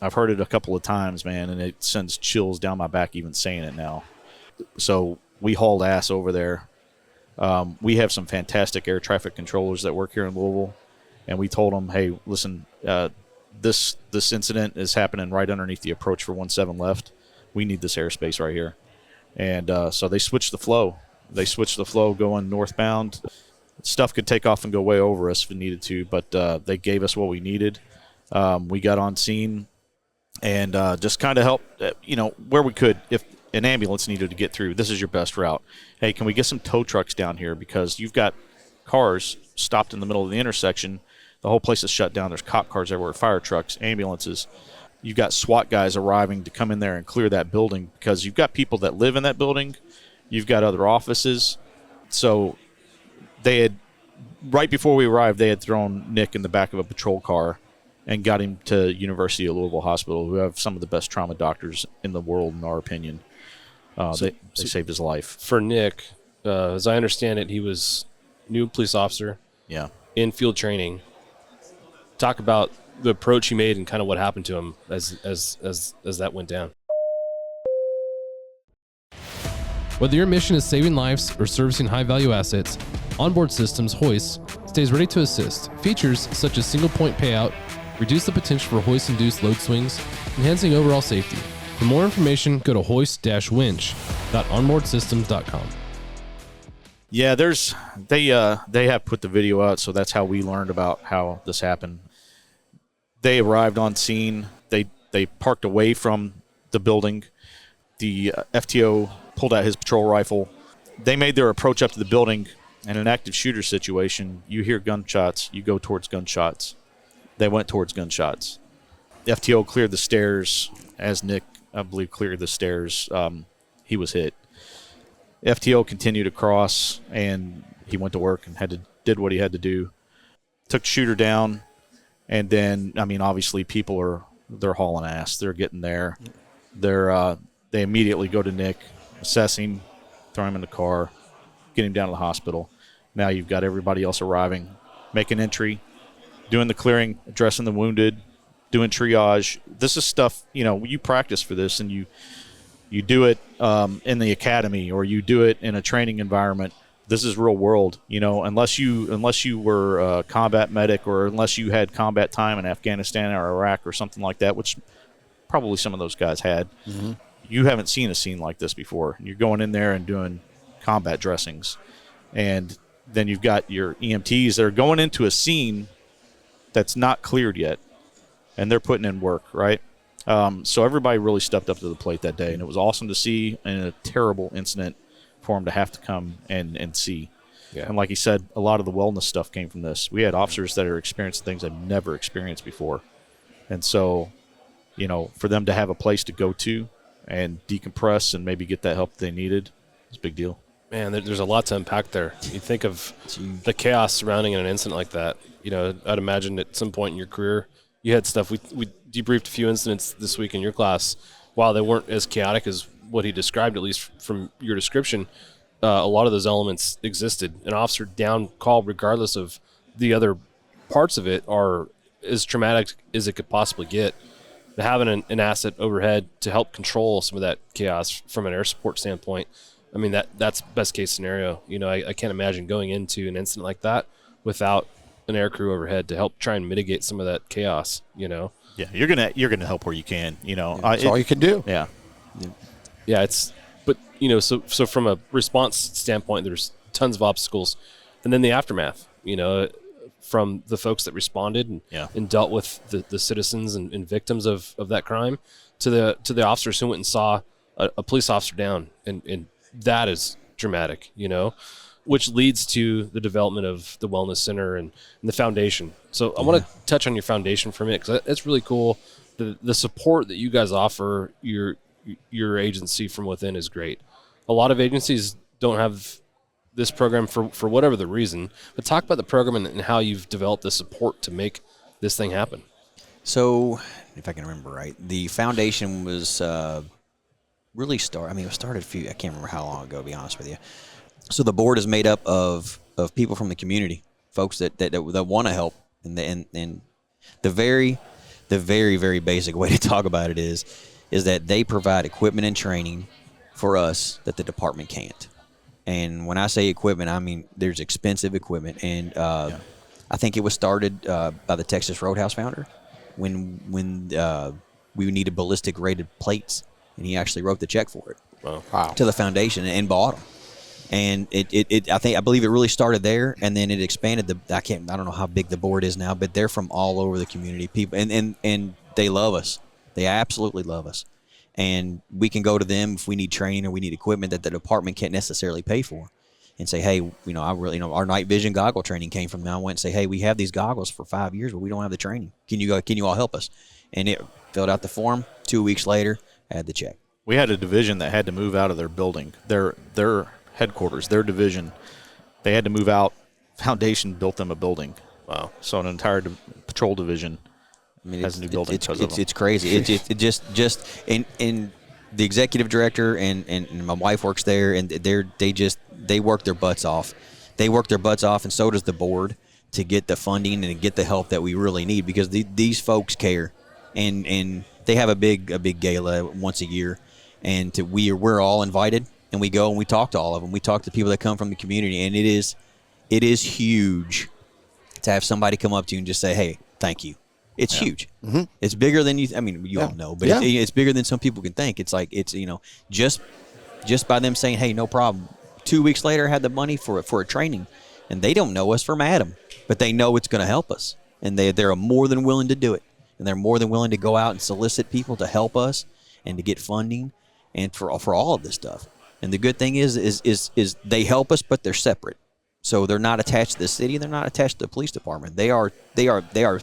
I've heard it a couple of times, man, and it sends chills down my back even saying it now. So we hauled ass over there. We have some fantastic air traffic controllers that work here in Louisville, and we told them, hey, listen, this incident is happening right underneath the approach for 17 left. We need this airspace right here. And so they switched the flow. Going northbound. Stuff could take off and go way over us if it needed to, but they gave us what we needed. We got on scene and just kind of helped, where we could. If an ambulance needed to get through, this is your best route. Hey, can we get some tow trucks down here? Because you've got cars stopped in the middle of the intersection. The whole place is shut down. There's cop cars everywhere, fire trucks, ambulances. You've got SWAT guys arriving to come in there and clear that building because you've got people that live in that building. You've got other offices. So they right before we arrived, they had thrown Nick in the back of a patrol car and got him to University of Louisville Hospital, who have some of the best trauma doctors in the world, in our opinion. They saved his life. For Nick, as I understand it, he was new police officer. Yeah. In field training. Talk about the approach he made and kind of what happened to him as that went down. Whether your mission is saving lives or servicing high-value assets, Onboard Systems Hoist stays ready to assist. Features such as single-point payout reduce the potential for hoist-induced load swings, enhancing overall safety. For more information, go to hoist-winch.onboardsystems.com. Yeah, they have put the video out, so that's how we learned about how this happened. They arrived on scene. They parked away from the building. The FTO pulled out his patrol rifle. They made their approach up to the building. In an active shooter situation, you hear gunshots, you go towards gunshots. They went towards gunshots. The FTO cleared the stairs. As Nick, I believe, cleared the stairs, he was hit. FTO continued across, and he went to work and did what he had to do. Took the shooter down, and then, I mean, obviously people they're hauling ass. They're getting there. They immediately go to Nick, assess him, throw him in the car, get him down to the hospital. Now you've got everybody else arriving, making entry, doing the clearing, addressing the wounded, doing triage. This is stuff, you practice for this, and you do it in the academy, or you do it in a training environment. This is real world, unless you were a combat medic, or unless you had combat time in Afghanistan or Iraq or something like that, which probably some of those guys had. Mm-hmm. You haven't seen a scene like this before. You're going in there and doing combat dressings. And then you've got your EMTs that are going into a scene that's not cleared yet, and they're putting in work, right? So everybody really stepped up to the plate that day, and it was awesome to see, and a terrible incident for them to have to come and see. Yeah. And like he said, a lot of the wellness stuff came from this. We had officers that are experiencing things I've never experienced before. And so, for them to have a place to go to and decompress and maybe get that help they needed, it's a big deal. Man, there's a lot to unpack there. You think of the chaos surrounding an incident like that. I'd imagine at some point in your career, you had stuff. We debriefed a few incidents this week in your class. While they weren't as chaotic as what he described, at least from your description, a lot of those elements existed. An officer down call, regardless of the other parts of it, are as traumatic as it could possibly get. Having an asset overhead to help control some of that chaos from an air support standpoint, I mean, that's best case scenario. I can't imagine going into an incident like that without an air crew overhead to help try and mitigate some of that chaos. Yeah, you're gonna help where you can. That's all you can do. Yeah. But so from a response standpoint, there's tons of obstacles, and then the aftermath. From the folks that responded and dealt with the citizens and victims of that crime, to the officers who went and saw a police officer down, and that is dramatic, which leads to the development of the Wellness Center and the foundation. So I want to touch on your foundation for a minute, because that's really cool. The support that you guys offer your agency from within is great. A lot of agencies don't have this program for whatever the reason, but talk about the program and how you've developed the support to make this thing happen. So, if I can remember right, the foundation was really it started I can't remember how long ago, to be honest with you. So the board is made up of people from the community, folks that want to help, and the very very basic way to talk about it is that they provide equipment and training for us that the department can't. And when I say equipment, I mean there's expensive equipment, and I think it was started by the Texas Roadhouse founder when we needed ballistic rated plates, and he actually wrote the check for it to the foundation and bought them. And I believe it really started there, and then it expanded. I don't know how big the board is now, but they're from all over the community, people, and they love us. They absolutely love us. And we can go to them if we need training or we need equipment that the department can't necessarily pay for, and say, hey, our night vision goggle training came from them. I went and say, hey, we have these goggles for 5 years, but we don't have the training. Can you all help us? And it filled out the form. 2 weeks later, I had the check. We had a division that had to move out of their building, their headquarters, their division. They had to move out foundation built them a building. Wow. So an entire patrol division has a new building because of them. It's crazy. It just and the executive director and my wife works there, and they work their butts off. They work their butts off, and so does the board, to get the funding and get the help that we really need, because these folks care, and they have a big gala once a year, and we're all invited, and we go and we talk to all of them. We talk to people that come from the community, and it is huge to have somebody come up to you and just say, "Hey, thank you." It's huge. Mm-hmm. It's bigger than you. All know, but it's bigger than some people can think. It's like just by them saying, "Hey, no problem." 2 weeks later, I had the money for a training, and they don't know us from Adam, but they know it's going to help us, and they're more than willing to do it, and they're more than willing to go out and solicit people to help us and to get funding and for all of this stuff. And the good thing is they help us, but they're separate. So they're not attached to the city. They're not attached to the police department. They are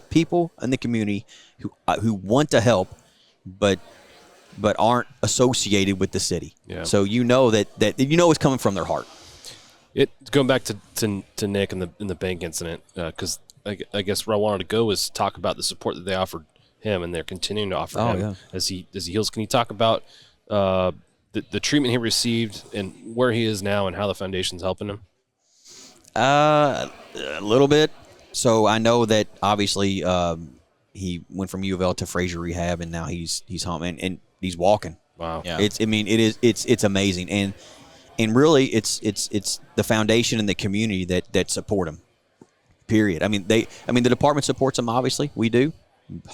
people in the community who want to help, but aren't associated with the city. Yeah. So you know that it's coming from their heart. Going back to Nick and the bank incident, because I guess where I wanted to go was talk about the support that they offered him, and they're continuing to offer him as he heals. Can you talk about the treatment he received and where he is now and how the foundation's helping him? A little bit. So I know that obviously he went from U of L to Fraser Rehab, and now he's home and he's walking. Wow. Yeah. It's amazing, and really it's the foundation and the community that support him. Period. The department supports him. Obviously, we do,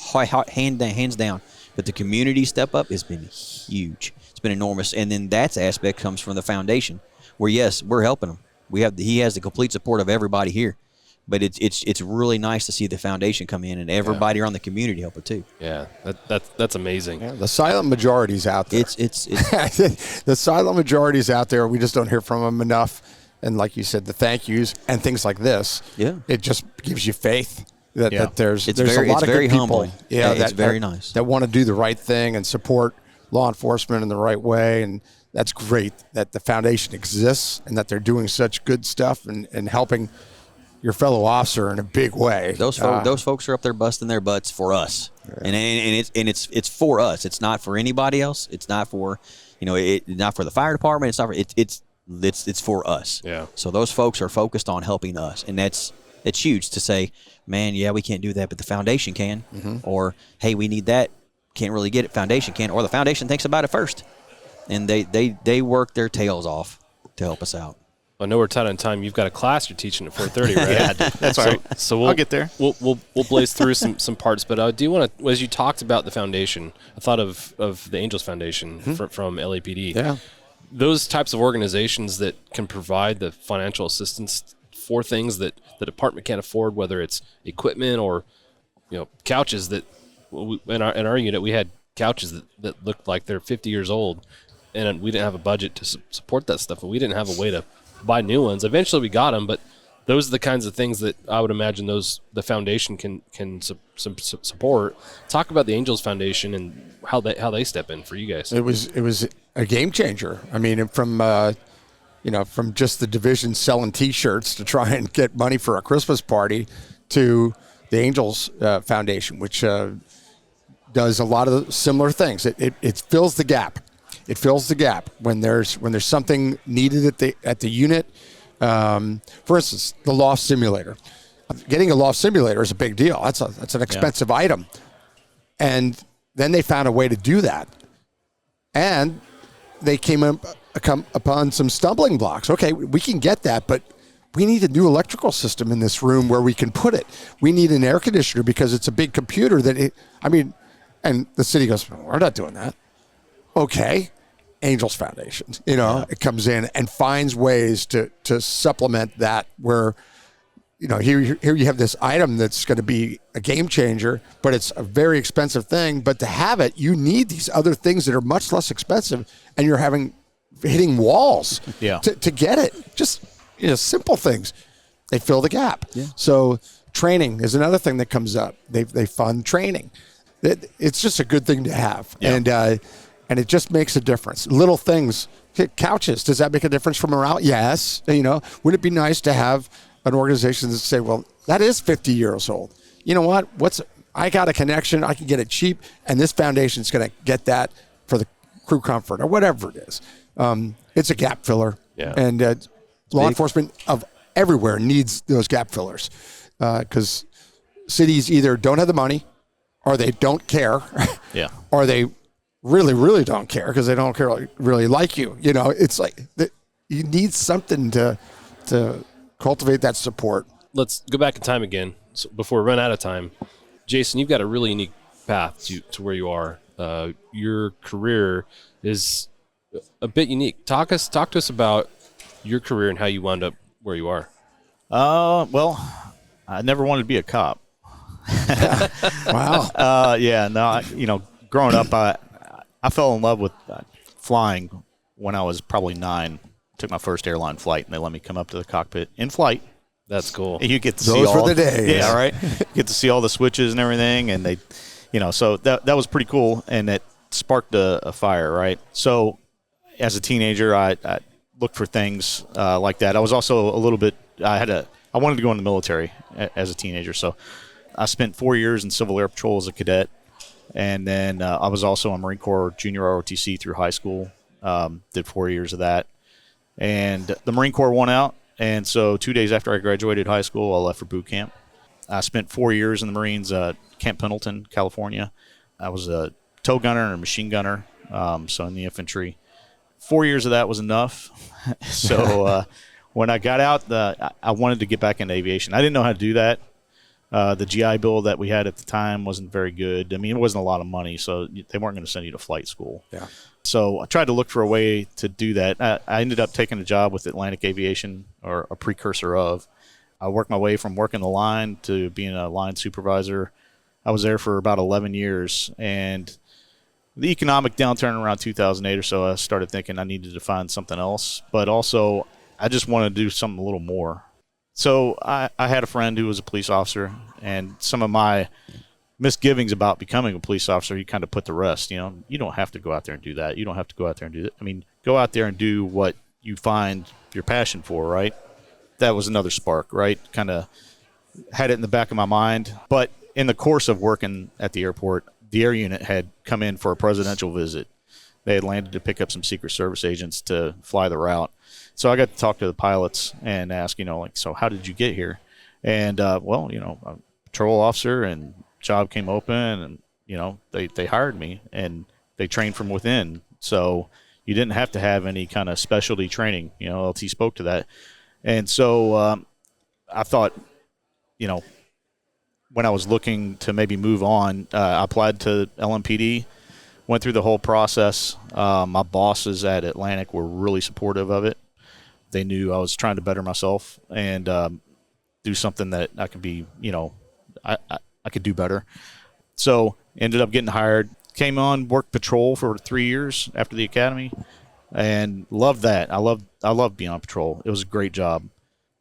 hands down. But the community step up has been huge. It's been enormous, and then that aspect comes from the foundation, where yes, we're helping him. He has the complete support of everybody here, but it's really nice to see the foundation come in and everybody around the community help it too. Yeah, that's amazing. Yeah, the silent majority's out there. It's the silent majority's out there. We just don't hear from them enough. And like you said, the thank yous and things like this. Yeah, it just gives you faith that there's a lot of good people. Humbling. Yeah, it's very nice. That want to do the right thing and support law enforcement in the right way, and that's great that the foundation exists and that they're doing such good stuff and helping your fellow officer in a big way. Those folks are up there busting their butts for us, and it's for us. It's not for anybody else. It's not for not for the fire department. It's not for it's for us. Yeah. So those folks are focused on helping us, and it's huge to say, man, yeah, we can't do that, but the foundation can, or hey, we need that, can't really get it, foundation can, or the foundation thinks about it first. And they work their tails off to help us out. I know we're tight on time. You've got a class you're teaching at 4:30, right? Yeah, that's all right. So I'll get there. We'll blaze through some parts, but I do want to, as you talked about the foundation, I thought of the Angels Foundation from LAPD. Yeah, those types of organizations that can provide the financial assistance for things that the department can't afford, whether it's equipment or couches. That in our unit we had couches that looked like they're 50 years old. And we didn't have a budget to support that stuff, and we didn't have a way to buy new ones. Eventually, we got them, but those are the kinds of things that I would imagine the foundation can support. Talk about the Angels Foundation and how they step in for you guys. It was a game changer. From just the division selling T-shirts to try and get money for a Christmas party to the Angels Foundation, which does a lot of similar things. It fills the gap. It fills the gap when there's something needed at the unit. For instance, the loft simulator. Getting a loft simulator is a big deal. That's an expensive item, and then they found a way to do that, and they came upon some stumbling blocks. Okay, we can get that, but we need a new electrical system in this room where we can put it. We need an air conditioner because it's a big computer and the city goes, we're not doing that. Okay, Angels Foundation, it comes in and finds ways to supplement that where, here you have this item that's going to be a game changer, but it's a very expensive thing. But to have it, you need these other things that are much less expensive, and you're hitting walls to get it. Just, simple things. They fill the gap. Yeah. So training is another thing that comes up. They fund training. It's just a good thing to have. Yeah. And it just makes a difference. Little things, couches, does that make a difference for morale? Yes. Would it be nice to have an organization that say, well, that is 50 years old. You know what? I got a connection. I can get it cheap, and this foundation is going to get that for the crew comfort or whatever it is. It's a gap filler, and law enforcement of everywhere needs those gap fillers because cities either don't have the money or they don't care, or they really, really don't care because they don't care really like you. You know, it's like you need something to cultivate that support. Let's go back in time again before we run out of time. Jason, you've got a really unique path to where you are. Your career is a bit unique. Talk to us about your career and how you wound up where you are. Well, I never wanted to be a cop. Wow. Growing up, I fell in love with flying when I was probably 9. Took my first airline flight, and they let me come up to the cockpit in flight. That's cool. And you get to see those all were the days. Yeah, right. Get to see all the switches and everything, and they, so that was pretty cool, and it sparked a fire, right? So, as a teenager, I looked for things like that. I was also a little bit. I wanted to go in the military as a teenager, so I spent 4 years in Civil Air Patrol as a cadet, and then I was also a Marine Corps Junior ROTC through high school. Did 4 years of that, and the Marine Corps won out. And so 2 days after I graduated high school, I left for boot camp. I spent 4 years in the Marines, Camp Pendleton, California. I was a tow gunner and a machine gunner, so in the infantry. 4 years of that was enough. So when I got out, I wanted to get back into aviation. I didn't know how to do that. The GI Bill that we had at the time wasn't very good. I mean, it wasn't a lot of money, so they weren't going to send you to flight school. Yeah. So I tried to look for a way to do that. I ended up taking a job with Atlantic Aviation, or a precursor of. I worked my way from working the line to being a line supervisor. I was there for about 11 years, and the economic downturn around 2008 or so, I started thinking I needed to find something else, but also I just wanted to do something a little more. So I had a friend who was a police officer, and some of my misgivings about becoming a police officer, he kind of put to rest. You don't have to go out there and do that. You don't have to go out there and do that. I mean, go out there and do what you find your passion for, right? That was another spark, right? Kind of had it in the back of my mind. But in the course of working at the airport, the air unit had come in for a presidential visit. They had landed to pick up some Secret Service agents to fly the route. So I got to talk to the pilots and ask, so how did you get here? And, I'm a patrol officer, and job came open, and, they hired me, and they trained from within. So you didn't have to have any kind of specialty training. LT spoke to that. And so I thought, when I was looking to maybe move on, I applied to LMPD, went through the whole process. My bosses at Atlantic were really supportive of it. They knew I was trying to better myself and do something that I could be, I could do better. So ended up getting hired, came on, worked patrol for 3 years after the academy, and loved that. I loved being on patrol. It was a great job.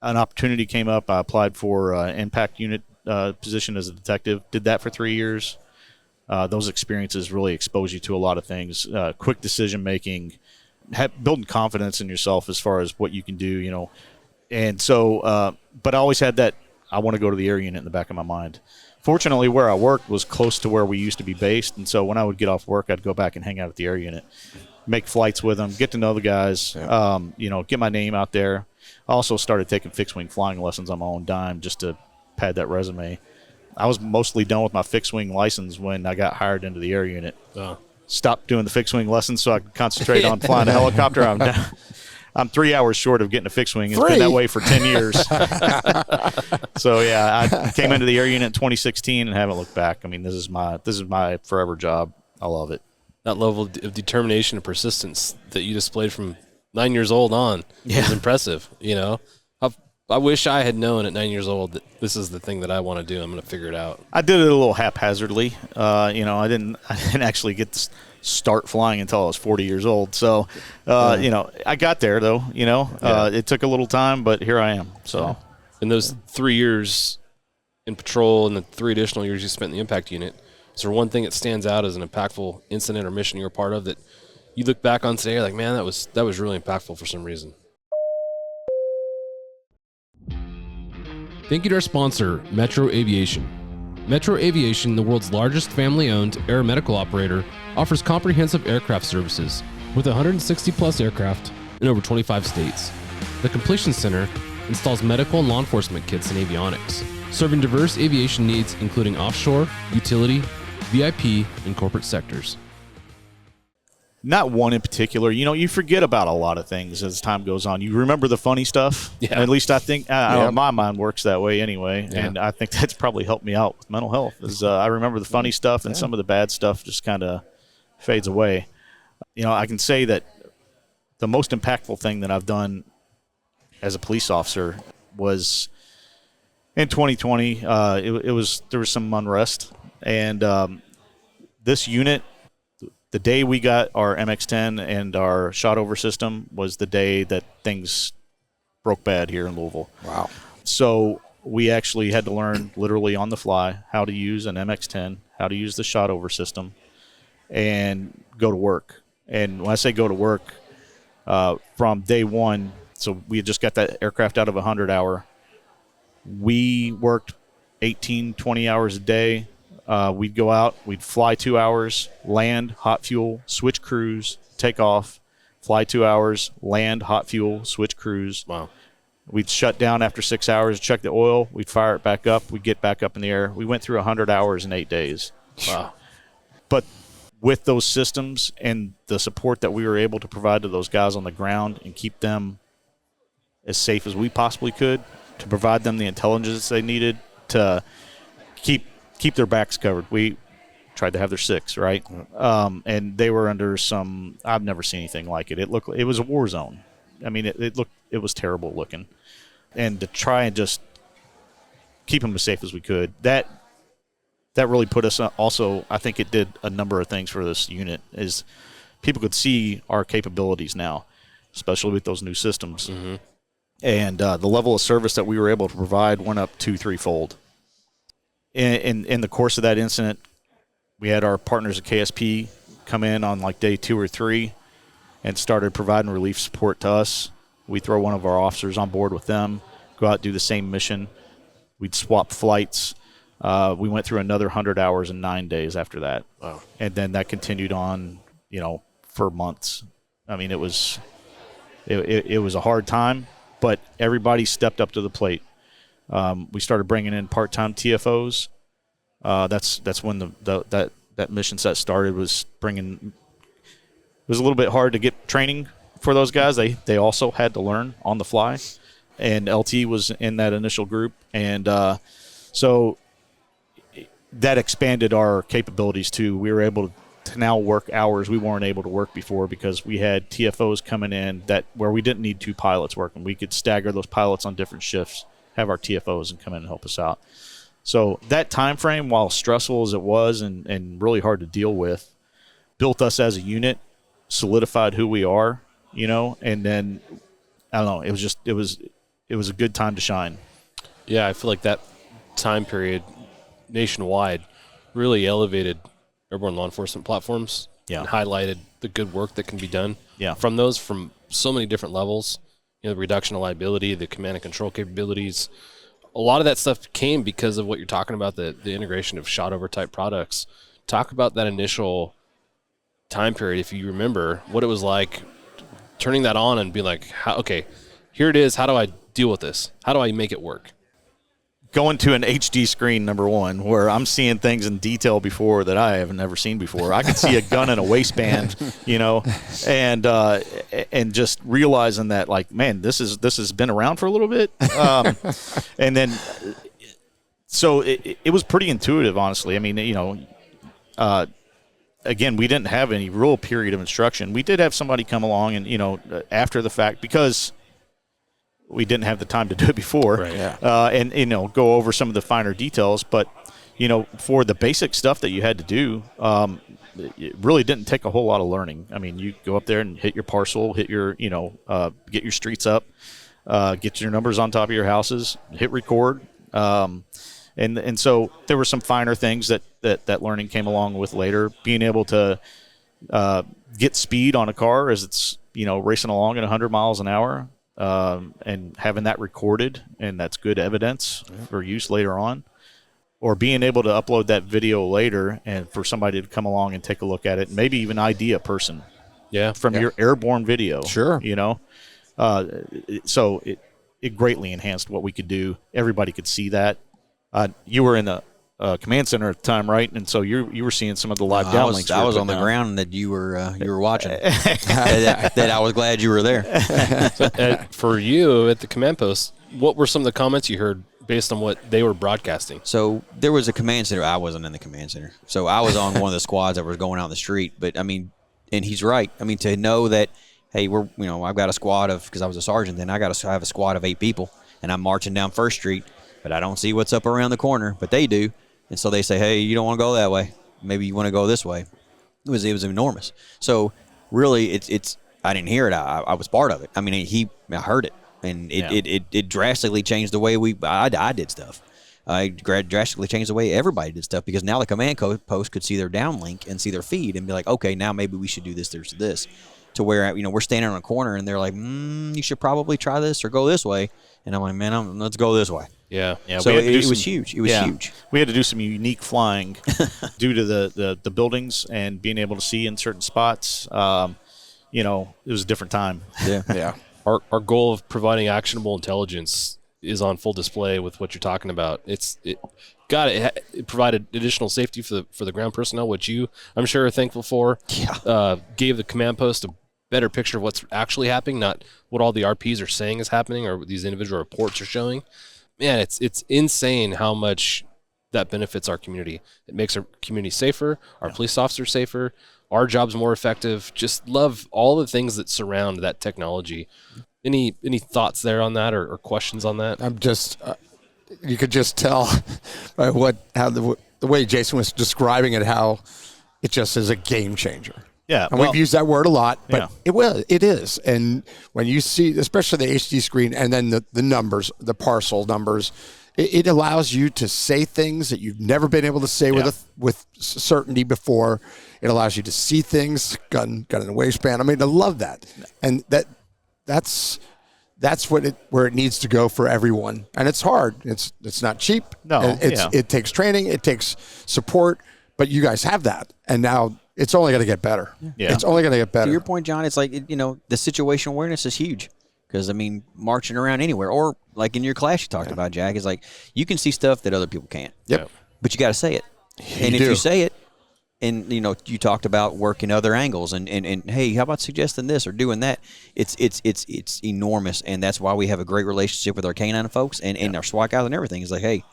An opportunity came up. I applied for impact unit position as a detective. Did that for 3 years. Those experiences really expose you to a lot of things. Quick decision making, building confidence in yourself as far as what you can do, And so, but I always had that I want to go to the air unit in the back of my mind. Fortunately, where I worked was close to where we used to be based, and so when I would get off work, I'd go back and hang out at the air unit, make flights with them, get to know the guys, get my name out there. I also started taking fixed-wing flying lessons on my own dime just to pad that resume. I was mostly done with my fixed-wing license when I got hired into the air unit. Stopped doing the fixed-wing lessons so I could concentrate on flying a helicopter. I'm 3 hours short of getting a fixed-wing. It's been that way for 10 years. So, yeah, I came into the air unit in 2016 and haven't looked back. I mean, this is my forever job. I love it. That level of determination and persistence that you displayed from 9 years old on is impressive, I wish I had known at 9 years old that this is the thing that I want to do. I'm going to figure it out. I did it a little haphazardly. I didn't actually get to start flying until I was 40 years old. So, I got there though. It took a little time, but here I am. So, in those 3 years in patrol and the 3 additional years you spent in the impact unit, is there one thing that stands out as an impactful incident or mission you were part of that you look back on today, like, man, that was really impactful for some reason? Thank you to our sponsor, Metro Aviation. Metro Aviation, the world's largest family-owned aeromedical operator, offers comprehensive aircraft services with 160-plus aircraft in over 25 states. The Completion Center installs medical and law enforcement kits and avionics, serving diverse aviation needs including offshore, utility, VIP, and corporate sectors. Not one in particular. You forget about a lot of things as time goes on. You remember the funny stuff. Yeah. At least I think my mind works that way anyway. Yeah. And I think that's probably helped me out with mental health. Is I remember the funny stuff, and some of the bad stuff just kind of fades away. I can say that the most impactful thing that I've done as a police officer was in 2020. There was some unrest, and this unit. The day we got our MX-10 and our shot-over system was the day that things broke bad here in Louisville. Wow. So we actually had to learn literally on the fly how to use an MX-10, how to use the shot-over system, and go to work. And when I say go to work, from day one, so we had just got that aircraft out of 100-hour. We worked 18, 20 hours a day. We'd go out, we'd fly 2 hours, land, hot fuel, switch crews, take off, fly 2 hours, land, hot fuel, switch crews. Wow. We'd shut down after 6 hours, check the oil, we'd fire it back up, we'd get back up in the air. We went through 100 hours in 8 days. Wow. But with those systems and the support that we were able to provide to those guys on the ground and keep them as safe as we possibly could, to provide them the intelligence they needed to keep their backs covered. We tried to have their six, right? And they were under some, I've never seen anything like it. It was a war zone. I mean, it was terrible looking. And to try and just keep them as safe as we could, that really put us also, I think it did a number of things for this unit, is people could see our capabilities now, especially with those new systems. Mm-hmm. And the level of service that we were able to provide went up 2-3-fold. In the course of that incident, we had our partners at KSP come in on like day 2 or 3 and started providing relief support to us. We'd throw one of our officers on board with them, go out, do the same mission. We'd swap flights. We went through another 100 hours in 9 days after that. Wow. And then that continued on, for months. I mean, it was a hard time, but everybody stepped up to the plate. We started bringing in part-time TFOs. That's when that mission set started. It was a little bit hard to get training for those guys. They also had to learn on the fly, and LT was in that initial group, and so that expanded our capabilities too. We were able to now work hours we weren't able to work before because we had TFOs coming in where we didn't need 2 pilots working. We could stagger those pilots on different shifts, have our TFOs and come in and help us out. So that time frame, while stressful as it was and really hard to deal with, built us as a unit, solidified who we are, and then I don't know, it was a good time to shine. Yeah, I feel like that time period nationwide really elevated airborne law enforcement platforms and highlighted the good work that can be done from so many different levels. The reduction of liability, the command and control capabilities. A lot of that stuff came because of what you're talking about, the integration of shot-over type products. Talk about that initial time period, if you remember, what it was like turning that on and being like, okay, here it is. How do I deal with this? How do I make it work? Going to an HD screen, number one, where I'm seeing things in detail before that I have never seen before. I could see a gun in a waistband, and just realizing that, like, man, this has been around for a little bit, and then so it was pretty intuitive, honestly. I mean, again, we didn't have any real period of instruction. We did have somebody come along and after the fact, because we didn't have the time to do it before, right. And go over some of the finer details. But for the basic stuff that you had to do, it really didn't take a whole lot of learning. I mean, you go up there and hit your parcel, hit your get your streets up, get your numbers on top of your houses, hit record, and so there were some finer things that learning came along with later. Being able to get speed on a car as it's racing along at 100 miles an hour. and having that recorded, and that's good evidence for use later on, or being able to upload that video later and for somebody to come along and take a look at it, and maybe even ID a person from your airborne video. Sure. You know, so it greatly enhanced what we could do. Everybody could see that. You were in the command center at the time, right? And so you were seeing some of the live downlinks. I was on the ground that you were watching. that I was glad you were there. So, for you at the command post, what were some of the comments you heard based on what they were broadcasting? So there was a command center. I wasn't in the command center, so I was on one of the squads that was going out in the street. But I mean, and he's right. I mean, to know that, hey, I've got a squad of, because I was a sergeant then, I have a squad of 8 people, and I'm marching down First Street, but I don't see what's up around the corner, but they do. And so they say, hey, you don't want to go that way. Maybe you want to go this way. It was enormous. So really, it's I didn't hear it. I was part of it. I mean, I heard it, and it drastically changed the way I did stuff. I drastically changed the way everybody did stuff, because now the command post could see their downlink and see their feed and be like, okay, now maybe we should do this, this. To where, we're standing on a corner and they're like, you should probably try this or go this way. And I'm like, man, let's go this way. Yeah. So it was huge. It was huge. We had to do some unique flying due to the buildings and being able to see in certain spots. It was a different time. Yeah. Yeah. Our goal of providing actionable intelligence is on full display with what you're talking about. It provided additional safety for the ground personnel, which I'm sure, are thankful for. Yeah. Gave the command post a better picture of what's actually happening, not what all the RPs are saying is happening or what these individual reports are showing. Man, it's insane how much that benefits our community. It makes our community safer, our police officers safer, our jobs more effective. Just love all the things that surround that technology. Any thoughts there on that or questions on that? I'm just, you could just tell by the way Jason was describing it, how it just is a game changer. Yeah, and we've used that word a lot, but yeah. it is. And when you see, especially the HD screen and then the numbers, the parcel numbers, it allows you to say things that you've never been able to say with certainty before. It allows you to see things, gun in the waistband. I mean, I love that. And that's where it needs to go for everyone. And it's hard. It's not cheap. No, it takes training, it takes support, but you guys have that. And now it's only going to get better. Yeah. It's only going to get better. To your point, John, it's like, the situational awareness is huge. Because, marching around anywhere, or like in your class you talked about, Jack, is like you can see stuff that other people can't. Yep. But you got to say it. If you say it, and, you talked about working other angles and hey, how about suggesting this or doing that? It's enormous. And that's why we have a great relationship with our canine folks and our SWAT guys and everything. It's like, hey,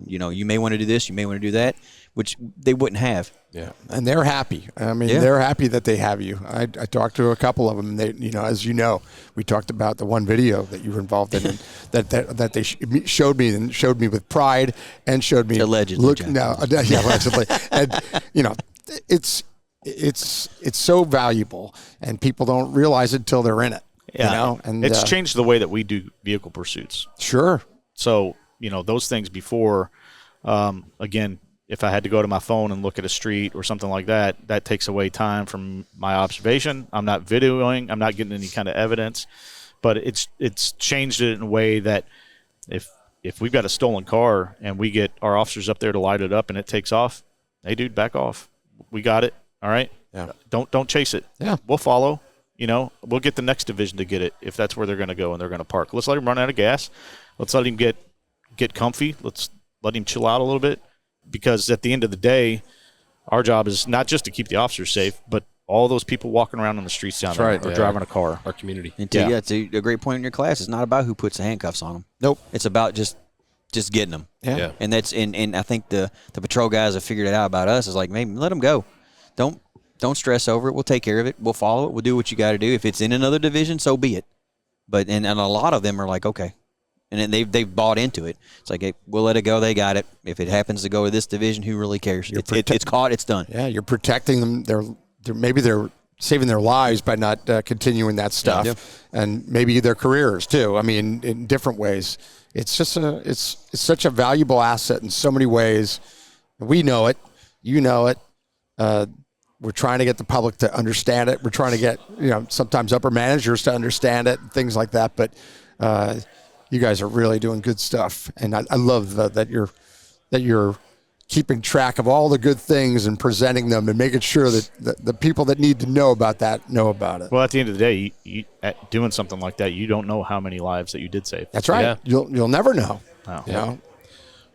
you may want to do this, you may want to do that, which they wouldn't have. Yeah, and they're happy. They're happy that they have you. I talked to a couple of them. And they, as you know, we talked about the one video that you were involved in, and that they showed me with pride and showed me allegedly. Allegedly, and it's so valuable, and people don't realize it until they're in it. Yeah, and it's changed the way that we do vehicle pursuits. Sure. So those things before, again, if I had to go to my phone and look at a street or something like that, that takes away time from my observation. I'm not videoing. I'm not getting any kind of evidence. But it's changed it in a way that if we've got a stolen car and we get our officers up there to light it up and it takes off, hey, dude, back off. We got it. All right? Yeah. Don't chase it. Yeah. We'll follow. We'll get the next division to get it if that's where they're going to go and they're going to park. Let's let him run out of gas. Let's let him get comfy. Let's let him chill out a little bit. Because at the end of the day, our job is not just to keep the officers safe, but all those people walking around on the streets down there or driving a car. Our community. And it's a great point in your class. It's not about who puts the handcuffs on them. Nope. It's about just getting them. Yeah. And that's and I think the patrol guys have figured it out about us. Is like, maybe let them go. Don't stress over it. We'll take care of it. We'll follow it. We'll do what you got to do. If it's in another division, so be it. But and a lot of them are like, okay. And then they've bought into it. It's like, hey, we'll let it go. They got it. If it happens to go to this division, who really cares? It's caught. It's done. Yeah, you're protecting them. Maybe they're saving their lives by not continuing that stuff, and maybe their careers too. In different ways. It's just it's such a valuable asset in so many ways. We know it. You know it. We're trying to get the public to understand it. We're trying to get, sometimes upper managers to understand it and things like that. But you guys are really doing good stuff. And I love that you're keeping track of all the good things and presenting them and making sure that the people that need to know about that know about it. Well, at the end of the day, you at doing something like that, you don't know how many lives that you did save. That's right. Yeah. You'll never know. No. You know?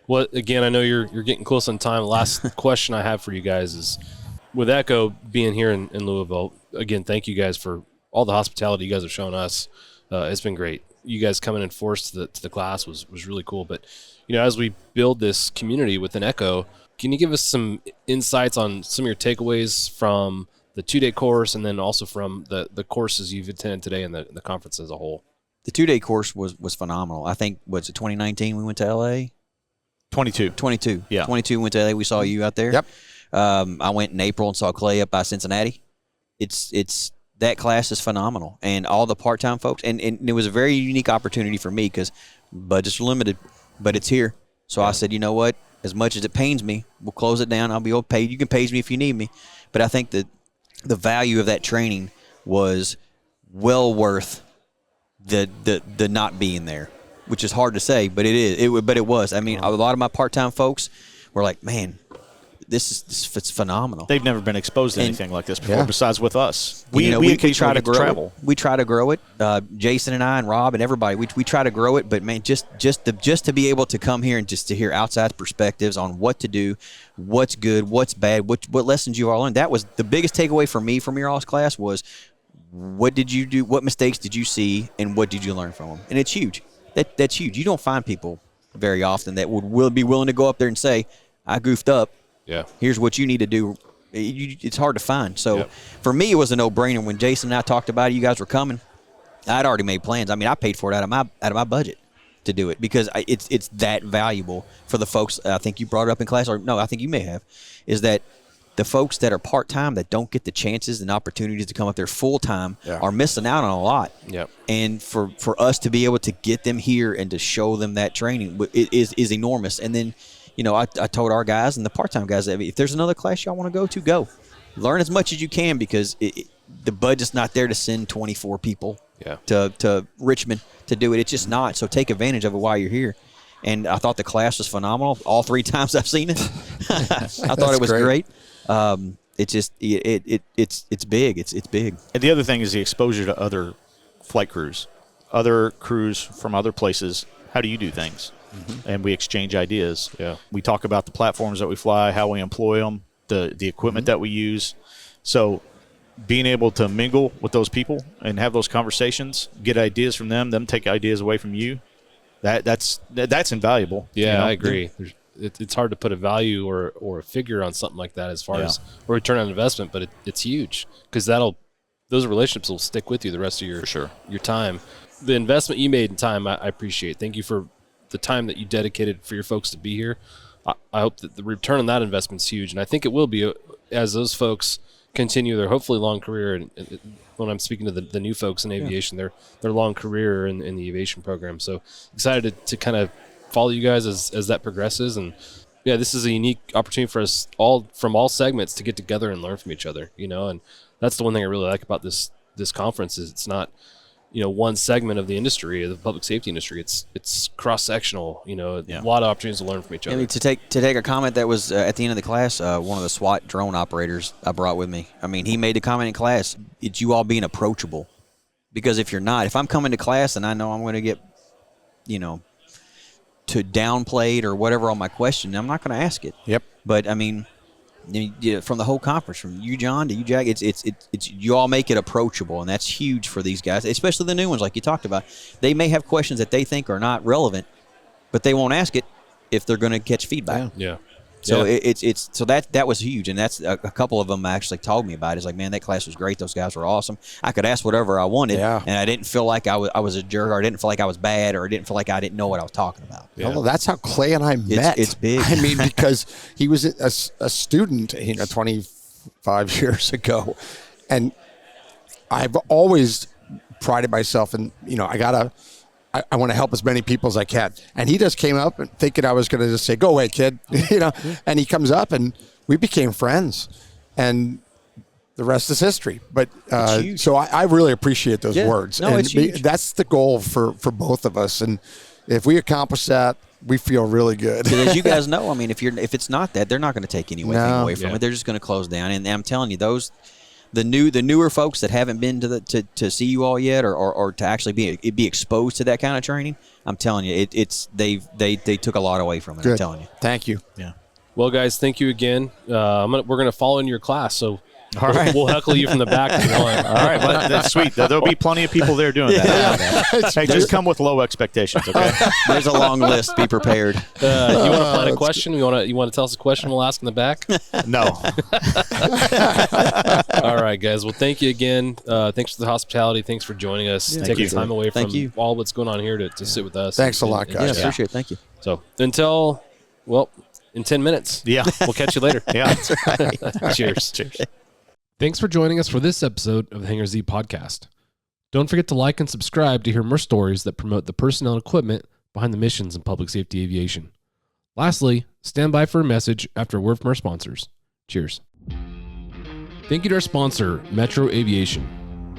Well, again, I know you're getting close on time. Last question I have for you guys is, with Echo being here in Louisville, again, thank you guys for all the hospitality you guys have shown us. It's been great. You guys coming in force to the class was really cool. But, as we build this community within Echo, can you give us some insights on some of your takeaways from the 2-day course and then also from the courses you've attended today and the conference as a whole? The 2-day course was phenomenal. I think, was it 2019 we went to L.A.? 22. Yeah. 22 went to L.A. We saw you out there. Yep. I went in April and saw Clay up by Cincinnati. It's that class is phenomenal, and all the part-time folks, and it was a very unique opportunity for me because budgets are limited, but it's here. So I said, you know what? As much as it pains me, we'll close it down. I'll be able to pay. You can page me if you need me, but I think that the value of that training was well worth the not being there, which is hard to say, but it is. But it was. I mean, a lot of my part-time folks were like, man, it's phenomenal. They've never been exposed to anything like this before, besides with us. We try to grow travel. We try to grow it. Jason and I and Rob and everybody, we try to grow it. But man, just to be able to come here and just to hear outside perspectives on what to do, what's good, what's bad, what lessons you all learned. That was the biggest takeaway for me from your all's class was, what did you do? What mistakes did you see, and what did you learn from them? And it's huge. That's huge. You don't find people very often that would be willing to go up there and say, I goofed up. Yeah. Here's what you need to do. It's hard to find. So for me, it was a no-brainer. When Jason and I talked about it, you guys were coming, I'd already made plans. I mean, I paid for it out of my budget to do it because it's that valuable for the folks. I think you brought it up in class, or no, I think you may have, is that the folks that are part-time that don't get the chances and opportunities to come up there full-time are missing out on a lot. Yep. And for us to be able to get them here and to show them that training is enormous. And then, I told our guys and the part-time guys that if there's another class y'all want to go. Learn as much as you can because the budget's not there to send 24 people to Richmond to do it. It's just not. So take advantage of it while you're here. And I thought the class was phenomenal. All 3 times I've seen it, I thought it was great. It's just it's big. It's big. And the other thing is the exposure to other flight crews, other crews from other places. How do you do things? Mm-hmm. And we exchange ideas. Yeah. We talk about the platforms that we fly, how we employ them, the equipment that we use. So being able to mingle with those people and have those conversations, get ideas from them take ideas away from you, that's invaluable. Yeah, I agree. It's hard to put a value or a figure on something like that as far as a return on investment, but it's huge because those relationships will stick with you the rest of your time. The investment you made in time, I appreciate. Thank you for the time that you dedicated for your folks to be here. I hope that the return on that investment is huge, and I think it will be as those folks continue their hopefully long career. And when I'm speaking to the new folks in aviation, their long career in the aviation program. So excited to kind of follow you guys as that progresses. And this is a unique opportunity for us all from all segments to get together and learn from each other. And that's the one thing I really like about this conference is it's not one segment of the industry, of the public safety industry. It's cross-sectional, a lot of opportunities to learn from each other. I mean, to take a comment that was at the end of the class, one of the SWAT drone operators I brought with me, I mean, he made the comment in class, it's you all being approachable. Because if you're not, if I'm coming to class and I know I'm going to get, to downplayed or whatever on my question, I'm not going to ask it. Yep. But, I mean, from the whole conference, from you, John, to you, Jack, it's you all make it approachable, and that's huge for these guys, especially the new ones like you talked about. They may have questions that they think are not relevant, but they won't ask it if they're going to catch feedback. Yeah. So so that was huge, and that's a couple of them actually told me about it. It's like, man, that class was great. Those guys were awesome. I could ask whatever I wanted, and I didn't feel like I was a jerk, or I didn't feel like I was bad, or I didn't feel like I didn't know what I was talking about. Yeah. Well, that's how Clay and I met. It's big. I mean, because he was a student, 25 years ago, and I've always prided myself in, I want to help as many people as I can. And he just came up and thinking I was going to just say, go away, kid, and he comes up and we became friends. And the rest is history. But huge. so I really appreciate those words. No, and it's huge. that's the goal for both of us. And if we accomplish that, we feel really good. Because as you guys know, I mean, if it's not that, they're not going to take anything away from Yeah. it. They're just going to close down. And I'm telling you, the newer folks that haven't been to see you all yet, or to actually be exposed to that kind of training, I'm telling you, they took a lot away from it. Good. I'm telling you. Thank you. Yeah. Well, guys, thank you again. We're going to follow in your class, so All right. we'll heckle you from the back if you want. All right, well, that's sweet. There'll be plenty of people there doing that. Hey, just come with low expectations, okay? There's a long list. Be prepared. You want to plan a question? You want to tell us a question? We'll ask in the back. No. All right, guys. Well, thank you again. Thanks for the hospitality. Thanks for joining us. Thank Taking you. time away Thank from you. all what's going on here to sit with us. Thanks a lot, guys. Yeah, appreciate it. Thank you. So in 10 minutes. Yeah. We'll catch you later. Yeah. Cheers. Cheers. Thanks for joining us for this episode of the Hangar Z podcast. Don't forget to like and subscribe to hear more stories that promote the personnel and equipment behind the missions in public safety aviation. Lastly, stand by for a message after a word from our sponsors. Cheers. Thank you to our sponsor, Metro Aviation.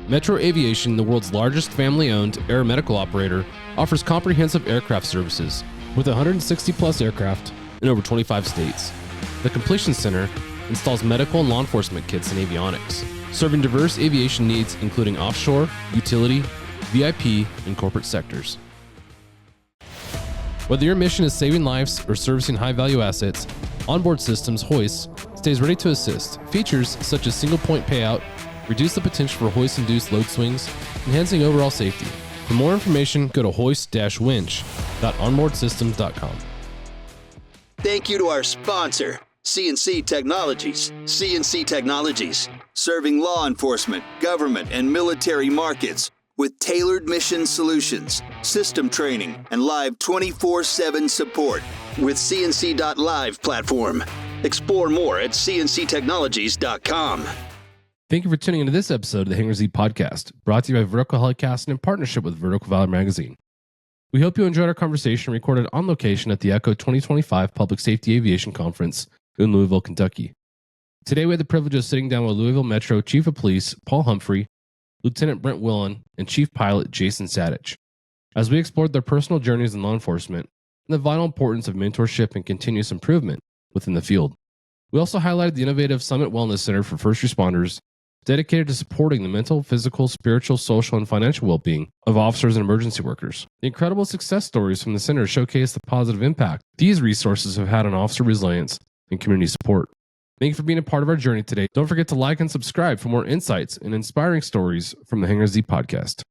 Metro Aviation, the world's largest family-owned aeromedical operator, offers comprehensive aircraft services with 160-plus aircraft in over 25 states. The Completion Center installs medical and law enforcement kits and avionics, serving diverse aviation needs including offshore, utility, VIP, and corporate sectors. Whether your mission is saving lives or servicing high-value assets, Onboard Systems hoists stays ready to assist. Features such as single-point payout reduce the potential for hoist-induced load swings, enhancing overall safety. For more information, go to hoist-winch.onboardsystems.com. Thank you to our sponsor, CNC Technologies. CNC Technologies, serving law enforcement, government, and military markets with tailored mission solutions, system training, and live 24/7 support with CNC.live platform. Explore more at cnctechnologies.com. Thank you for tuning into this episode of the Hangar Z podcast, brought to you by Vertical Helicast in partnership with Vertical Valor Magazine. We hope you enjoyed our conversation recorded on location at the ECHO 2025 Public Safety Aviation Conference in Louisville, Kentucky. Today, we had the privilege of sitting down with Louisville Metro Chief of Police Paul Humphrey, Lieutenant Brent Willen, and Chief Pilot Jason Sattich, as we explored their personal journeys in law enforcement and the vital importance of mentorship and continuous improvement within the field. We also highlighted the innovative Summit Wellness Center for First Responders, dedicated to supporting the mental, physical, spiritual, social, and financial well-being of officers and emergency workers. The incredible success stories from the center showcase the positive impact these resources have had on officer resilience and community support. Thank you for being a part of our journey today. Don't forget to like and subscribe for more insights and inspiring stories from the Hangar Z podcast.